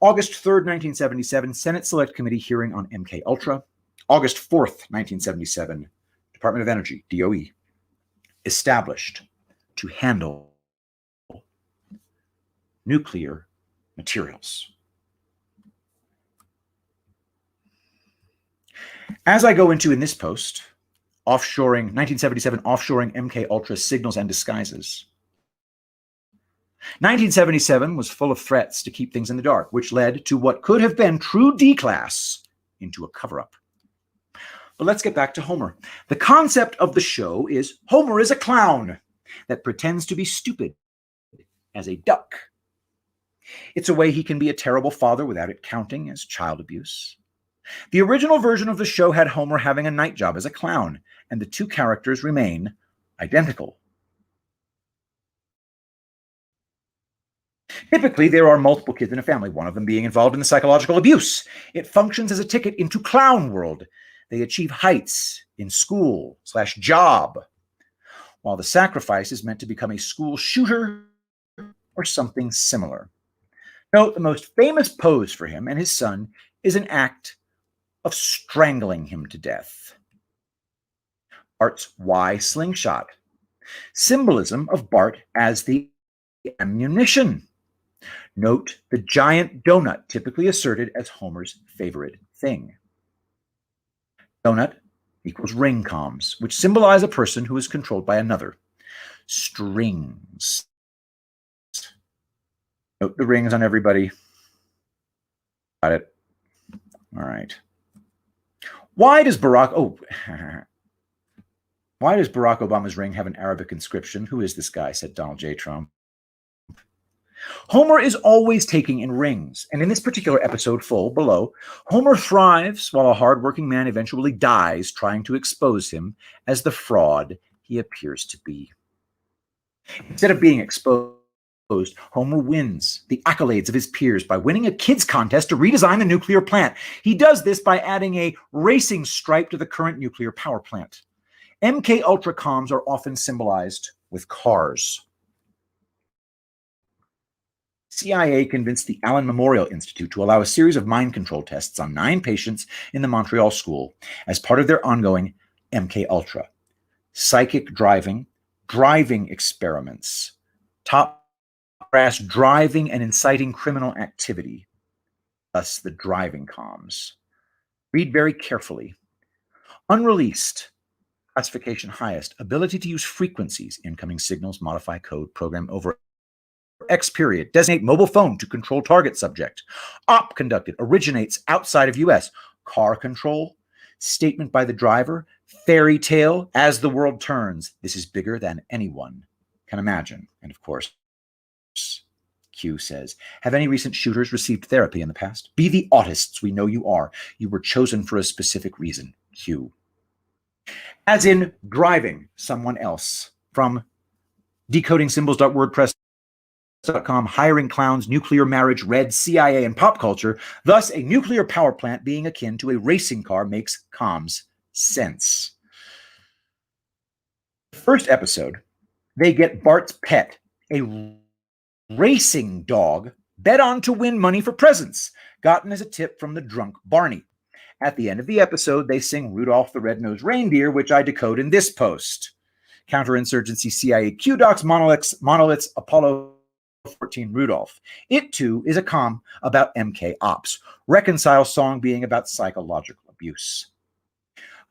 August 3rd, 1977, Senate Select Committee hearing on MK Ultra. August 4th, 1977, Department of Energy, DOE, established to handle nuclear materials. As I go into in this post, 1977 offshoring MK Ultra signals and disguises. 1977 was full of threats to keep things in the dark, which led to what could have been true D-class into a cover-up. But let's get back to Homer. The concept of the show is Homer is a clown that pretends to be stupid as a duck. It's a way he can be a terrible father without it counting as child abuse. The original version of the show had Homer having a night job as a clown, and the two characters remain identical. Typically, there are multiple kids in a family, one of them being involved in the psychological abuse. It functions as a ticket into clown world. They achieve heights in school/job, while the sacrifice is meant to become a school shooter or something similar. Note, the most famous pose for him and his son is an act of strangling him to death. Bart's Y slingshot, symbolism of Bart as the ammunition. Note the giant donut, typically asserted as Homer's favorite thing. Donut equals ring comms, which symbolize a person who is controlled by another. Strings. Note the rings on everybody. Got it. All right. Why does Barack Obama's ring have an Arabic inscription? Who is this guy? Said Donald J. Trump. Homer is always taking in rings, and in this particular episode, full below, Homer thrives while a hardworking man eventually dies trying to expose him as the fraud he appears to be. Instead of being exposed, Homer wins the accolades of his peers by winning a kids' contest to redesign the nuclear plant. He does this by adding a racing stripe to the current nuclear power plant. MK Ultra comms are often symbolized with cars. CIA convinced the Allen Memorial Institute to allow a series of mind control tests on 9 patients in the Montreal school as part of their ongoing MK Ultra psychic driving experiments, top brass driving and inciting criminal activity, thus the driving comms. Read very carefully. Unreleased, classification highest, ability to use frequencies, incoming signals, modify code, program over X period, designate mobile phone to control target subject. Op conducted, originates outside of US. Car control, statement by the driver, fairy tale, as the world turns. This is bigger than anyone can imagine. And of course, Q says, have any recent shooters received therapy in the past? Be the autists we know you are. You were chosen for a specific reason. Q. As in driving someone else. From decodingsymbols.wordpress.com, hiring clowns, nuclear marriage, red, CIA, and pop culture. Thus, a nuclear power plant being akin to a racing car makes comms sense. The first episode, they get Bart's pet, a racing dog, bet on to win money for presents, gotten as a tip from the drunk Barney. At the end of the episode, they sing Rudolph the Red-Nosed Reindeer, which I decode in this post. Counterinsurgency CIA Q-Docs monoliths Apollo 14 Rudolph. It too is a comm about MK Ops. Reconcile song being about psychological abuse.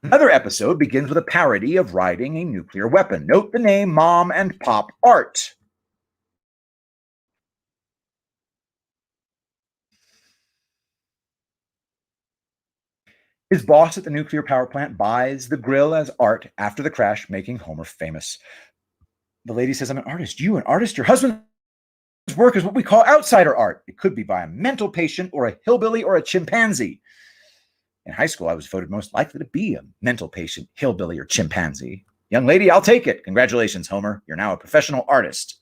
Another episode begins with a parody of riding a nuclear weapon. Note the name Mom and Pop Art. His boss at the nuclear power plant buys the grill as art after the crash, making Homer famous. The lady says, I'm an artist. You, an artist? Your husband's work is what we call outsider art. It could be by a mental patient or a hillbilly or a chimpanzee. In high school, I was voted most likely to be a mental patient, hillbilly, or chimpanzee. Young lady, I'll take it. Congratulations, Homer. You're now a professional artist.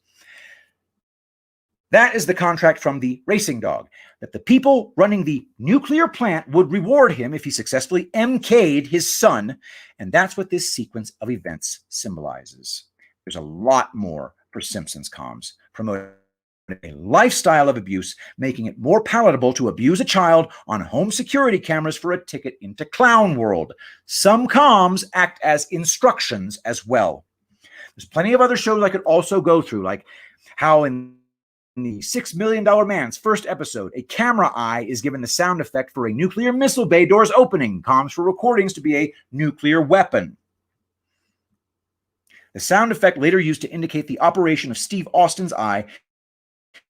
That is the contract from the racing dog, that the people running the nuclear plant would reward him if he successfully MK'd his son. And that's what this sequence of events symbolizes. There's a lot more for Simpsons comms, promoting a lifestyle of abuse, making it more palatable to abuse a child on home security cameras for a ticket into Clown World. Some comms act as instructions as well. There's plenty of other shows I could also go through, like how in the $6 Million Man's first episode, a camera eye is given the sound effect for a nuclear missile bay doors opening, comms for recordings to be a nuclear weapon. The sound effect later used to indicate the operation of Steve Austin's eye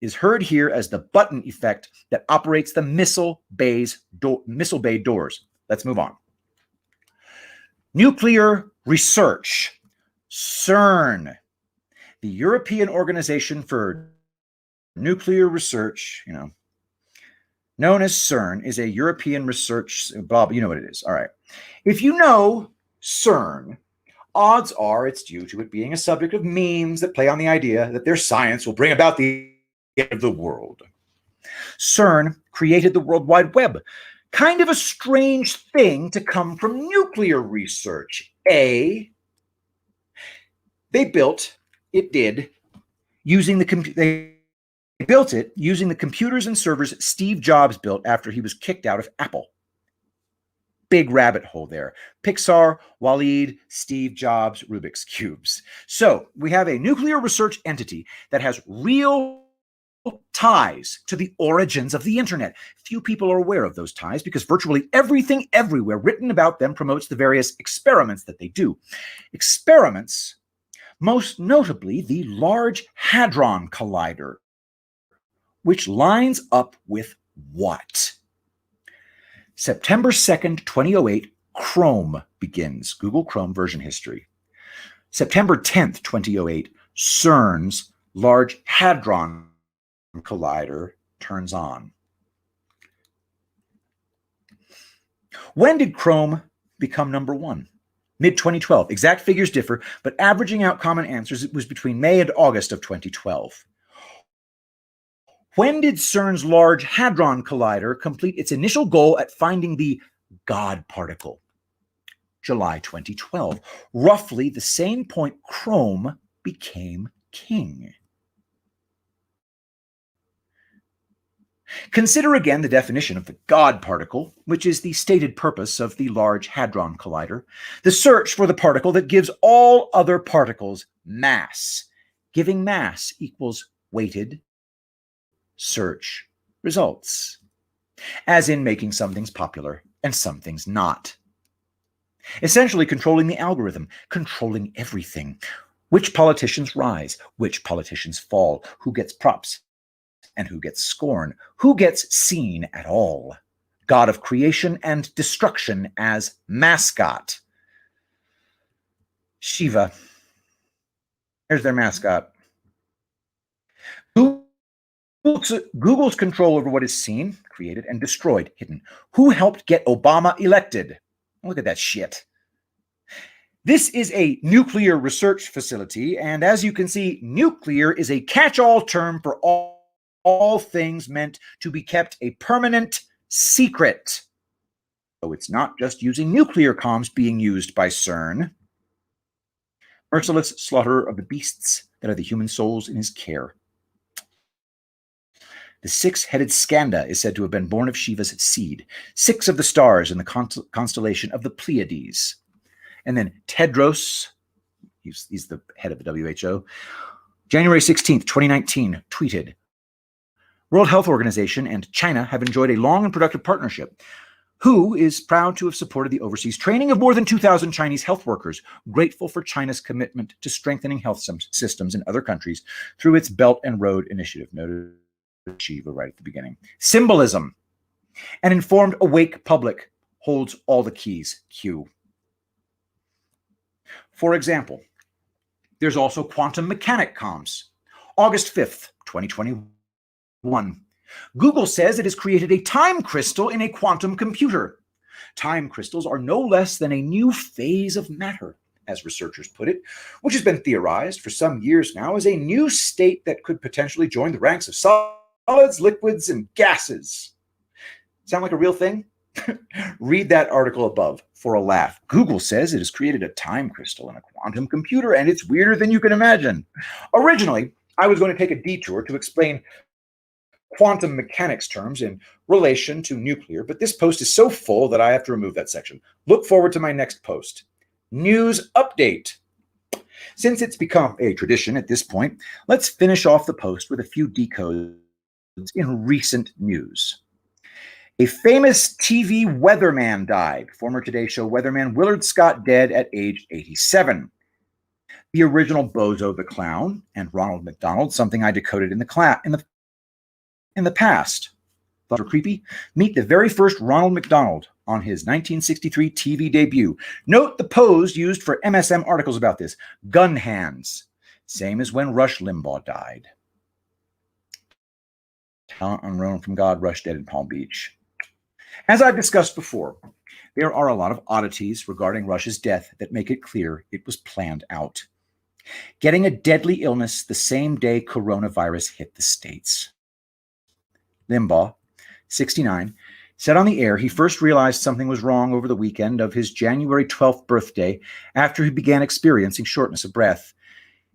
is heard here as the button effect that operates the missile bay doors. Let's move on. Nuclear research. CERN, the European Organization for Nuclear Research, known as CERN, is a European research, blah, you know what it is. All right. If you know CERN, odds are it's due to it being a subject of memes that play on the idea that their science will bring about the end of the world. CERN created the World Wide Web. Kind of a strange thing to come from nuclear research. They built it using the computers and servers Steve Jobs built after he was kicked out of Apple. Big rabbit hole there. Pixar, Waleed, Steve Jobs, Rubik's Cubes. So we have a nuclear research entity that has real ties to the origins of the internet. Few people are aware of those ties because virtually everything everywhere written about them promotes the various experiments that they do. Experiments, most notably the Large Hadron Collider, which lines up with what? September 2nd, 2008, Chrome begins. Google Chrome version history. September 10th, 2008, CERN's Large Hadron Collider turns on. When did Chrome become number one? Mid-2012. Exact figures differ, but averaging out common answers, it was between May and August of 2012. When did CERN's Large Hadron Collider complete its initial goal at finding the God particle? July 2012. Roughly the same point Chrome became king. Consider again the definition of the God particle, which is the stated purpose of the Large Hadron Collider, the search for the particle that gives all other particles mass. Giving mass equals weighted search results, as in making some things popular and some things not. Essentially controlling the algorithm, controlling everything. Which politicians rise, which politicians fall, who gets props and who gets scorn, who gets seen at all. God of creation and destruction as mascot. Shiva. Here's their mascot. Google's control over what is seen, created, and destroyed, hidden. Who helped get Obama elected? Look at that shit. This is a nuclear research facility, and as you can see, nuclear is a catch-all term for all things meant to be kept a permanent secret. So it's not just using nuclear comms being used by CERN. Merciless slaughter of the beasts that are the human souls in his care. The six-headed Skanda is said to have been born of Shiva's seed. 6 of the stars in the constellation of the Pleiades. And then Tedros, he's the head of the WHO, January 16th, 2019, tweeted, World Health Organization and China have enjoyed a long and productive partnership. WHO is proud to have supported the overseas training of more than 2,000 Chinese health workers, grateful for China's commitment to strengthening health systems in other countries through its Belt and Road Initiative, noted Shiva right at the beginning. Symbolism. An informed, awake public holds all the keys, Q. For example, there's also quantum mechanic comms. August 5th, 2021. Google says it has created a time crystal in a quantum computer. Time crystals are no less than a new phase of matter, as researchers put it, which has been theorized for some years now as a new state that could potentially join the ranks of solids, liquids, and gases. Sound like a real thing? Read that article above for a laugh. Google says it has created a time crystal in a quantum computer, and it's weirder than you can imagine. Originally, I was going to take a detour to explain quantum mechanics terms in relation to nuclear, but this post is so full that I have to remove that section. Look forward to my next post. News update. Since it's become a tradition at this point, let's finish off the post with a few decodes in recent news. A famous TV weatherman died. Former Today Show weatherman Willard Scott dead at age 87. The original Bozo the Clown and Ronald McDonald, something I decoded in the past. Thought were creepy? Meet the very first Ronald McDonald on his 1963 TV debut. Note the pose used for MSM articles about this. Gun hands. Same as when Rush Limbaugh died. Talent unknown from God, Rush dead in Palm Beach. As I've discussed before, there are a lot of oddities regarding Rush's death that make it clear it was planned out. Getting a deadly illness the same day coronavirus hit the States. Limbaugh, 69, said on the air he first realized something was wrong over the weekend of his January 12th birthday after he began experiencing shortness of breath.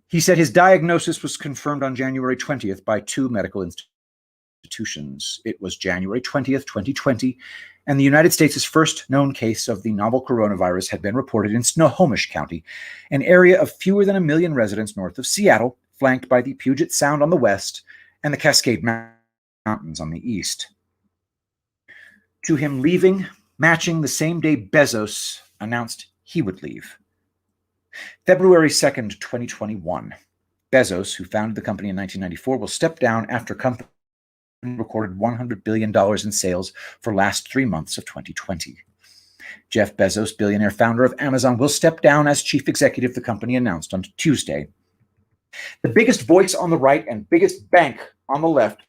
He said his diagnosis was confirmed on January 20th by 2 medical institutions. It was January 20th, 2020, and the United States' first known case of the novel coronavirus had been reported in Snohomish County, an area of fewer than 1 million residents north of Seattle, flanked by the Puget Sound on the west and the Cascade Mountains on the east. To him leaving, matching the same day Bezos announced he would leave. February 2nd, 2021. Bezos, who founded the company in 1994, will step down after company recorded $100 billion in sales for last 3 months of 2020. Jeff Bezos, billionaire founder of Amazon, will step down as chief executive, the company announced on Tuesday. The biggest voice on the right and biggest bank on the left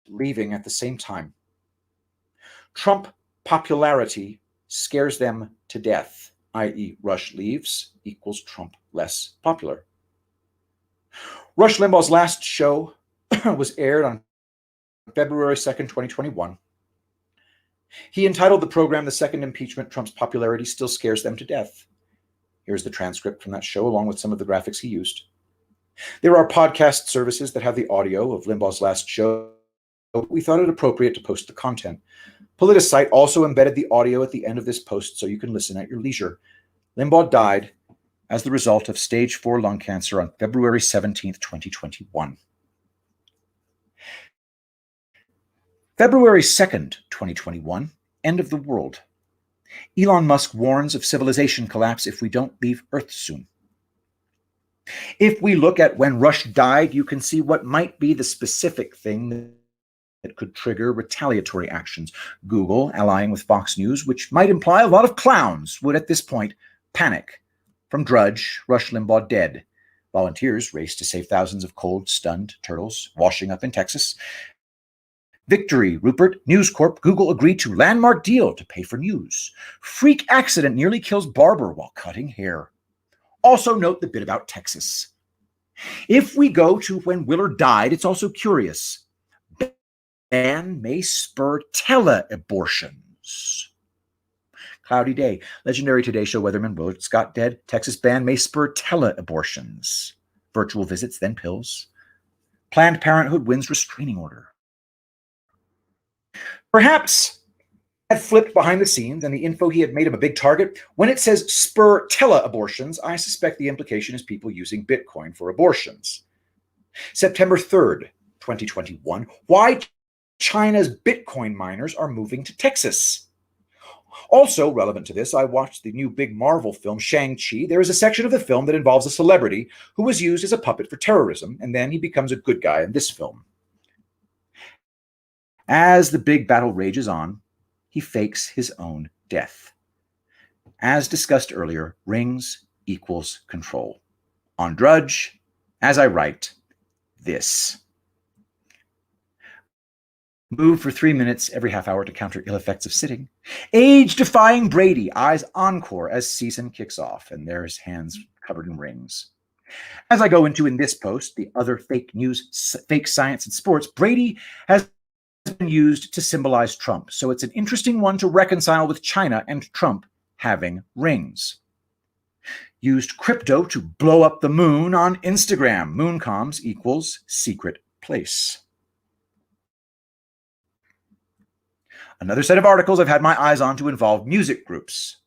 leaving at the same time. Trump popularity scares them to death, i.e. Rush leaves equals Trump less popular. Rush Limbaugh's last show was aired on February 2nd, 2021. He entitled the program "The Second Impeachment, Trump's Popularity Still Scares Them to Death." Here's the transcript from that show along with some of the graphics he used. There are podcast services that have the audio of Limbaugh's last show. We thought it appropriate to post the content. Politicite also embedded the audio at the end of this post so you can listen at your leisure. Limbaugh died as the result of stage 4 lung cancer on February 17th, 2021. February 2nd, 2021, end of the world. Elon Musk warns of civilization collapse if we don't leave Earth soon. If we look at when Rush died, you can see what might be the specific thing that could trigger retaliatory actions. Google allying with Fox News, which might imply a lot of clowns would at this point panic. From Drudge, Rush Limbaugh dead. Volunteers race to save thousands of cold, stunned turtles washing up in Texas. Victory, Rupert, News Corp, Google agreed to landmark deal to pay for news. Freak accident nearly kills barber while cutting hair. Also note the bit about Texas. If we go to when Willard died, it's also curious. Ban may spur tele-abortions. Cloudy day. Legendary Today Show weatherman Willard Scott dead. Texas ban may spur tele-abortions. Virtual visits, then pills. Planned Parenthood wins restraining order. Perhaps had flipped behind the scenes and the info he had made him a big target. When it says spur tele-abortions, I suspect the implication is people using Bitcoin for abortions. September 3rd, 2021. Why China's Bitcoin miners are moving to Texas. Also relevant to this, I watched the new big Marvel film, Shang-Chi. There is a section of the film that involves a celebrity who was used as a puppet for terrorism, and then he becomes a good guy in this film. As the big battle rages on, he fakes his own death. As discussed earlier, rings equals control. On Drudge, as I write, this. Move for 3 minutes every half hour to counter ill effects of sitting. Age-defying Brady eyes encore as season kicks off, and there's hands covered in rings. As I go into in this post, the other fake news, fake science, and sports, Brady has been used to symbolize Trump, so it's an interesting one to reconcile with China and Trump having rings. Used crypto to blow up the moon on Instagram. Mooncoms equals secret place. Another set of articles I've had my eyes on to involve music groups.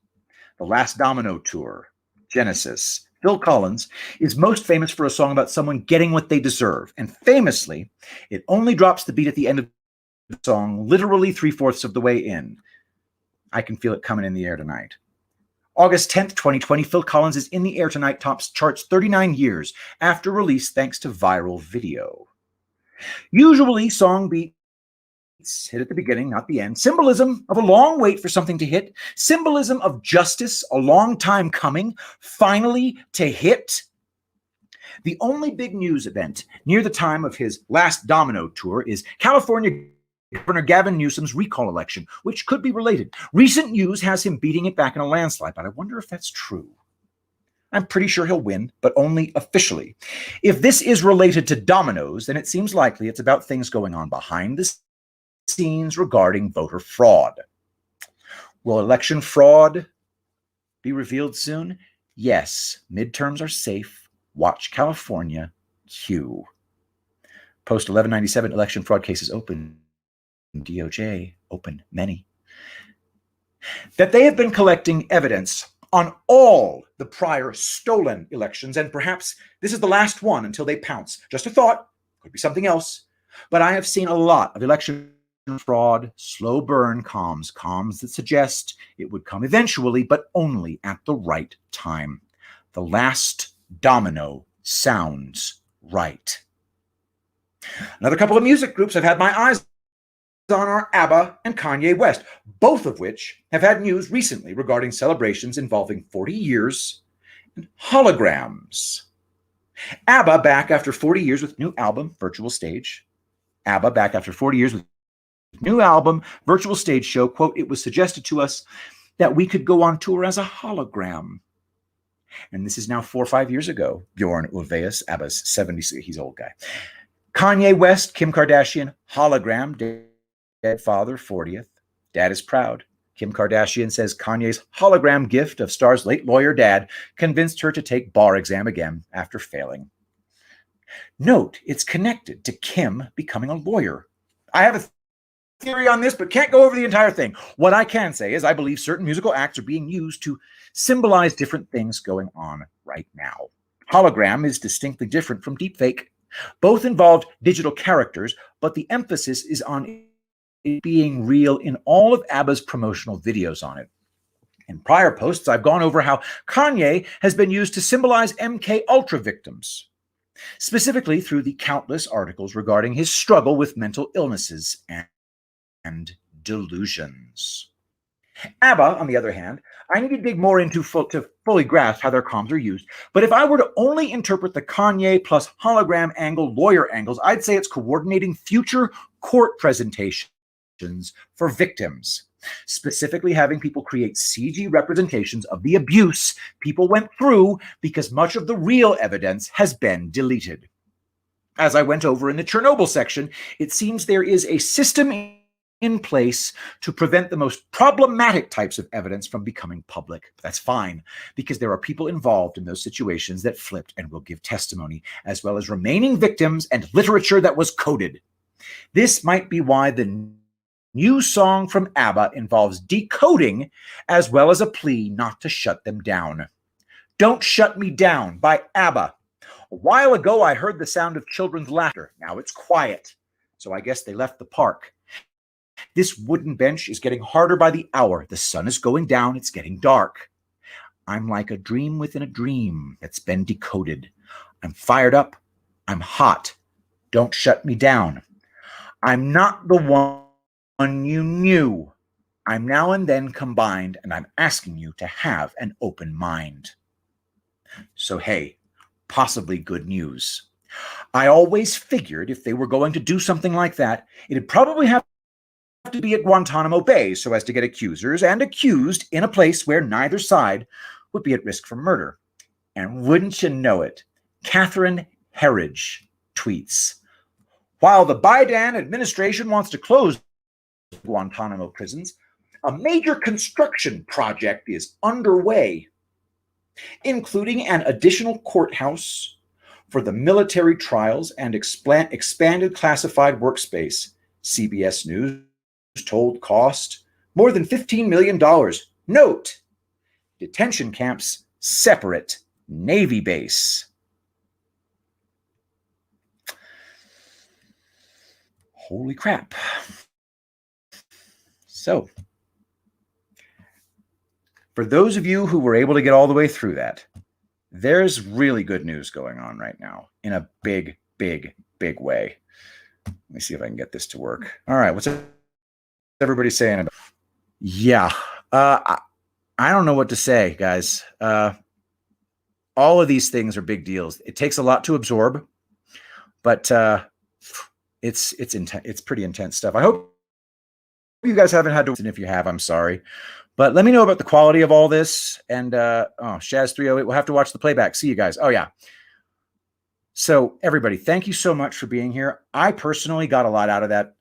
The Last Domino Tour, Genesis. Phil Collins is most famous for a song about someone getting what they deserve, and famously, it only drops the beat at the end of the song, literally 3/4 of the way in. I can feel it coming in the air tonight. August 10th, 2020, Phil Collins is in the air tonight, tops charts 39 years after release thanks to viral video. Usually, song beats hit at the beginning, not the end. Symbolism of a long wait for something to hit. Symbolism of justice, a long time coming, finally to hit. The only big news event near the time of his Last Domino Tour is California Governor Gavin Newsom's recall election, which could be related. Recent news has him beating it back in a landslide, but I wonder if that's true. I'm pretty sure he'll win, but only officially. If this is related to dominoes, then it seems likely it's about things going on behind the scenes regarding voter fraud. Will election fraud be revealed soon? Yes, midterms are safe. Watch California. Q. Post 1197 election fraud cases open. DOJ open many. That they have been collecting evidence on all the prior stolen elections, and perhaps this is the last one until they pounce. Just a thought, could be something else. But I have seen a lot of election fraud, slow burn comms that suggest it would come eventually, but only at the right time. The last domino sounds right. Another couple of music groups I've had my eyes on are ABBA and Kanye West, both of which have had news recently regarding celebrations involving 40 years and holograms. ABBA back after 40 years with new album, Virtual Stage. ABBA back after 40 years with new album, Virtual Stage Show. Quote, it was suggested to us that we could go on tour as a hologram. And this is now 4 or 5 years ago. Bjorn Ulvaeus, ABBA's 70s, he's an old guy. Kanye West, Kim Kardashian, hologram, dead father, 40th. Dad is proud. Kim Kardashian says Kanye's hologram gift of star's late lawyer dad convinced her to take bar exam again after failing. Note, it's connected to Kim becoming a lawyer. I have a theory on this, but can't go over the entire thing. What I can say is I believe certain musical acts are being used to symbolize different things going on right now. Hologram is distinctly different from deepfake. Both involved digital characters, but the emphasis is on it being real in all of ABBA's promotional videos on it. In prior posts, I've gone over how Kanye has been used to symbolize MK Ultra victims, specifically through the countless articles regarding his struggle with mental illnesses and delusions. ABBA, on the other hand, I need to dig more into to fully grasp how their comms are used. But if I were to only interpret the Kanye plus hologram angle, lawyer angles, I'd say it's coordinating future court presentations for victims, specifically having people create CG representations of the abuse people went through because much of the real evidence has been deleted. As I went over in the Chernobyl section, it seems there is a system in place to prevent the most problematic types of evidence from becoming public. That's fine, because there are people involved in those situations that flipped and will give testimony, as well as remaining victims and literature that was coded. This might be why the new song from ABBA involves decoding as well as a plea not to shut them down. Don't Shut Me Down by ABBA. A while ago, I heard the sound of children's laughter. Now it's quiet, so I guess they left the park. This wooden bench is getting harder by the hour. The sun is going down. It's getting dark. I'm like a dream within a dream that's been decoded. I'm fired up. I'm hot. Don't shut me down. I'm not the one you knew. I'm now and then combined, and I'm asking you to have an open mind. So, hey, possibly good news. I always figured if they were going to do something like that, it'd probably have to be at Guantanamo Bay so as to get accusers and accused in a place where neither side would be at risk for murder. And wouldn't you know it, Catherine Herridge tweets, while the Biden administration wants to close Guantanamo prisons, a major construction project is underway, including an additional courthouse for the military trials and expanded classified workspace. CBS News told cost more than $15 million. Note, detention camps separate Navy base. Holy crap. So, for those of you who were able to get all the way through that, there's really good news going on right now in a big, big, big way. Let me see if I can get this to work. All right, what's everybody saying about? Yeah, I don't know what to say, guys. All of these things are big deals. It takes a lot to absorb, but it's pretty intense stuff. I hope you guys haven't had to, and if you have, I'm sorry. But let me know about the quality of all this. And Shaz308, we'll have to watch the playback. See you guys. Oh, yeah. So everybody, thank you so much for being here. I personally got a lot out of that.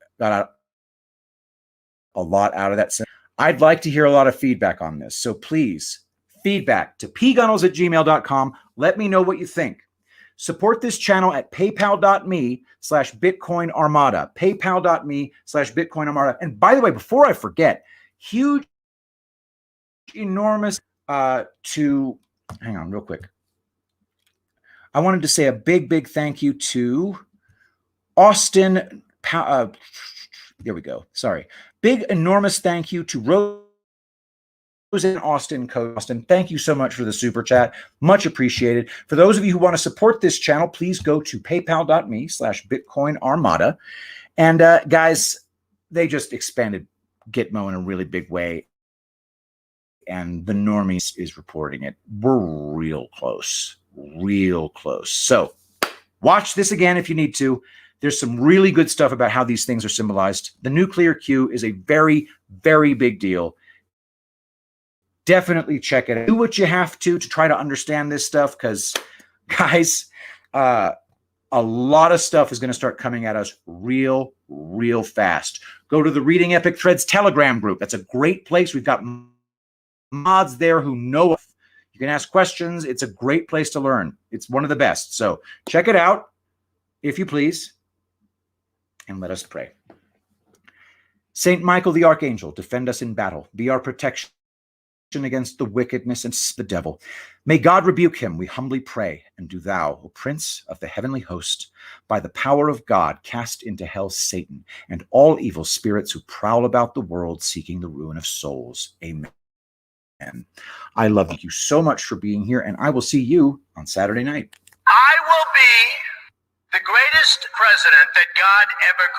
I'd like to hear a lot of feedback on this. So please, feedback to pgunnels@gmail.com. Let me know what you think. Support this channel at paypal.me/Bitcoin Armada. Paypal.me/Bitcoin Armada. And by the way, before I forget, huge, enormous hang on real quick. I wanted to say a big, big thank you to Austin. There we go. Sorry. Big, enormous thank you to Rose in Austin. Thank you so much for the super chat. Much appreciated. For those of you who want to support this channel, please go to paypal.me/Bitcoin Armada. And guys, they just expanded Gitmo in a really big way. And the normies is reporting it. We're real close. So watch this again if you need to. There's some really good stuff about how these things are symbolized. The nuclear Q is a very, very big deal. Definitely check it out. Do what you have to try to understand this stuff because, guys, a lot of stuff is going to start coming at us real fast. Go to the Reading Epic Threads Telegram group. That's a great place. We've got mods there who know. You can ask questions. It's a great place to learn. It's one of the best. So check it out, if you please. And let us pray. Saint Michael the Archangel, defend us in battle. Be our protection against the wickedness and the devil. May God rebuke him, we humbly pray. And do thou, O Prince of the heavenly host, by the power of God, cast into hell Satan and all evil spirits who prowl about the world seeking the ruin of souls. Amen. I love you so much for being here, and I will see you on Saturday night. I will be the greatest president that God ever created.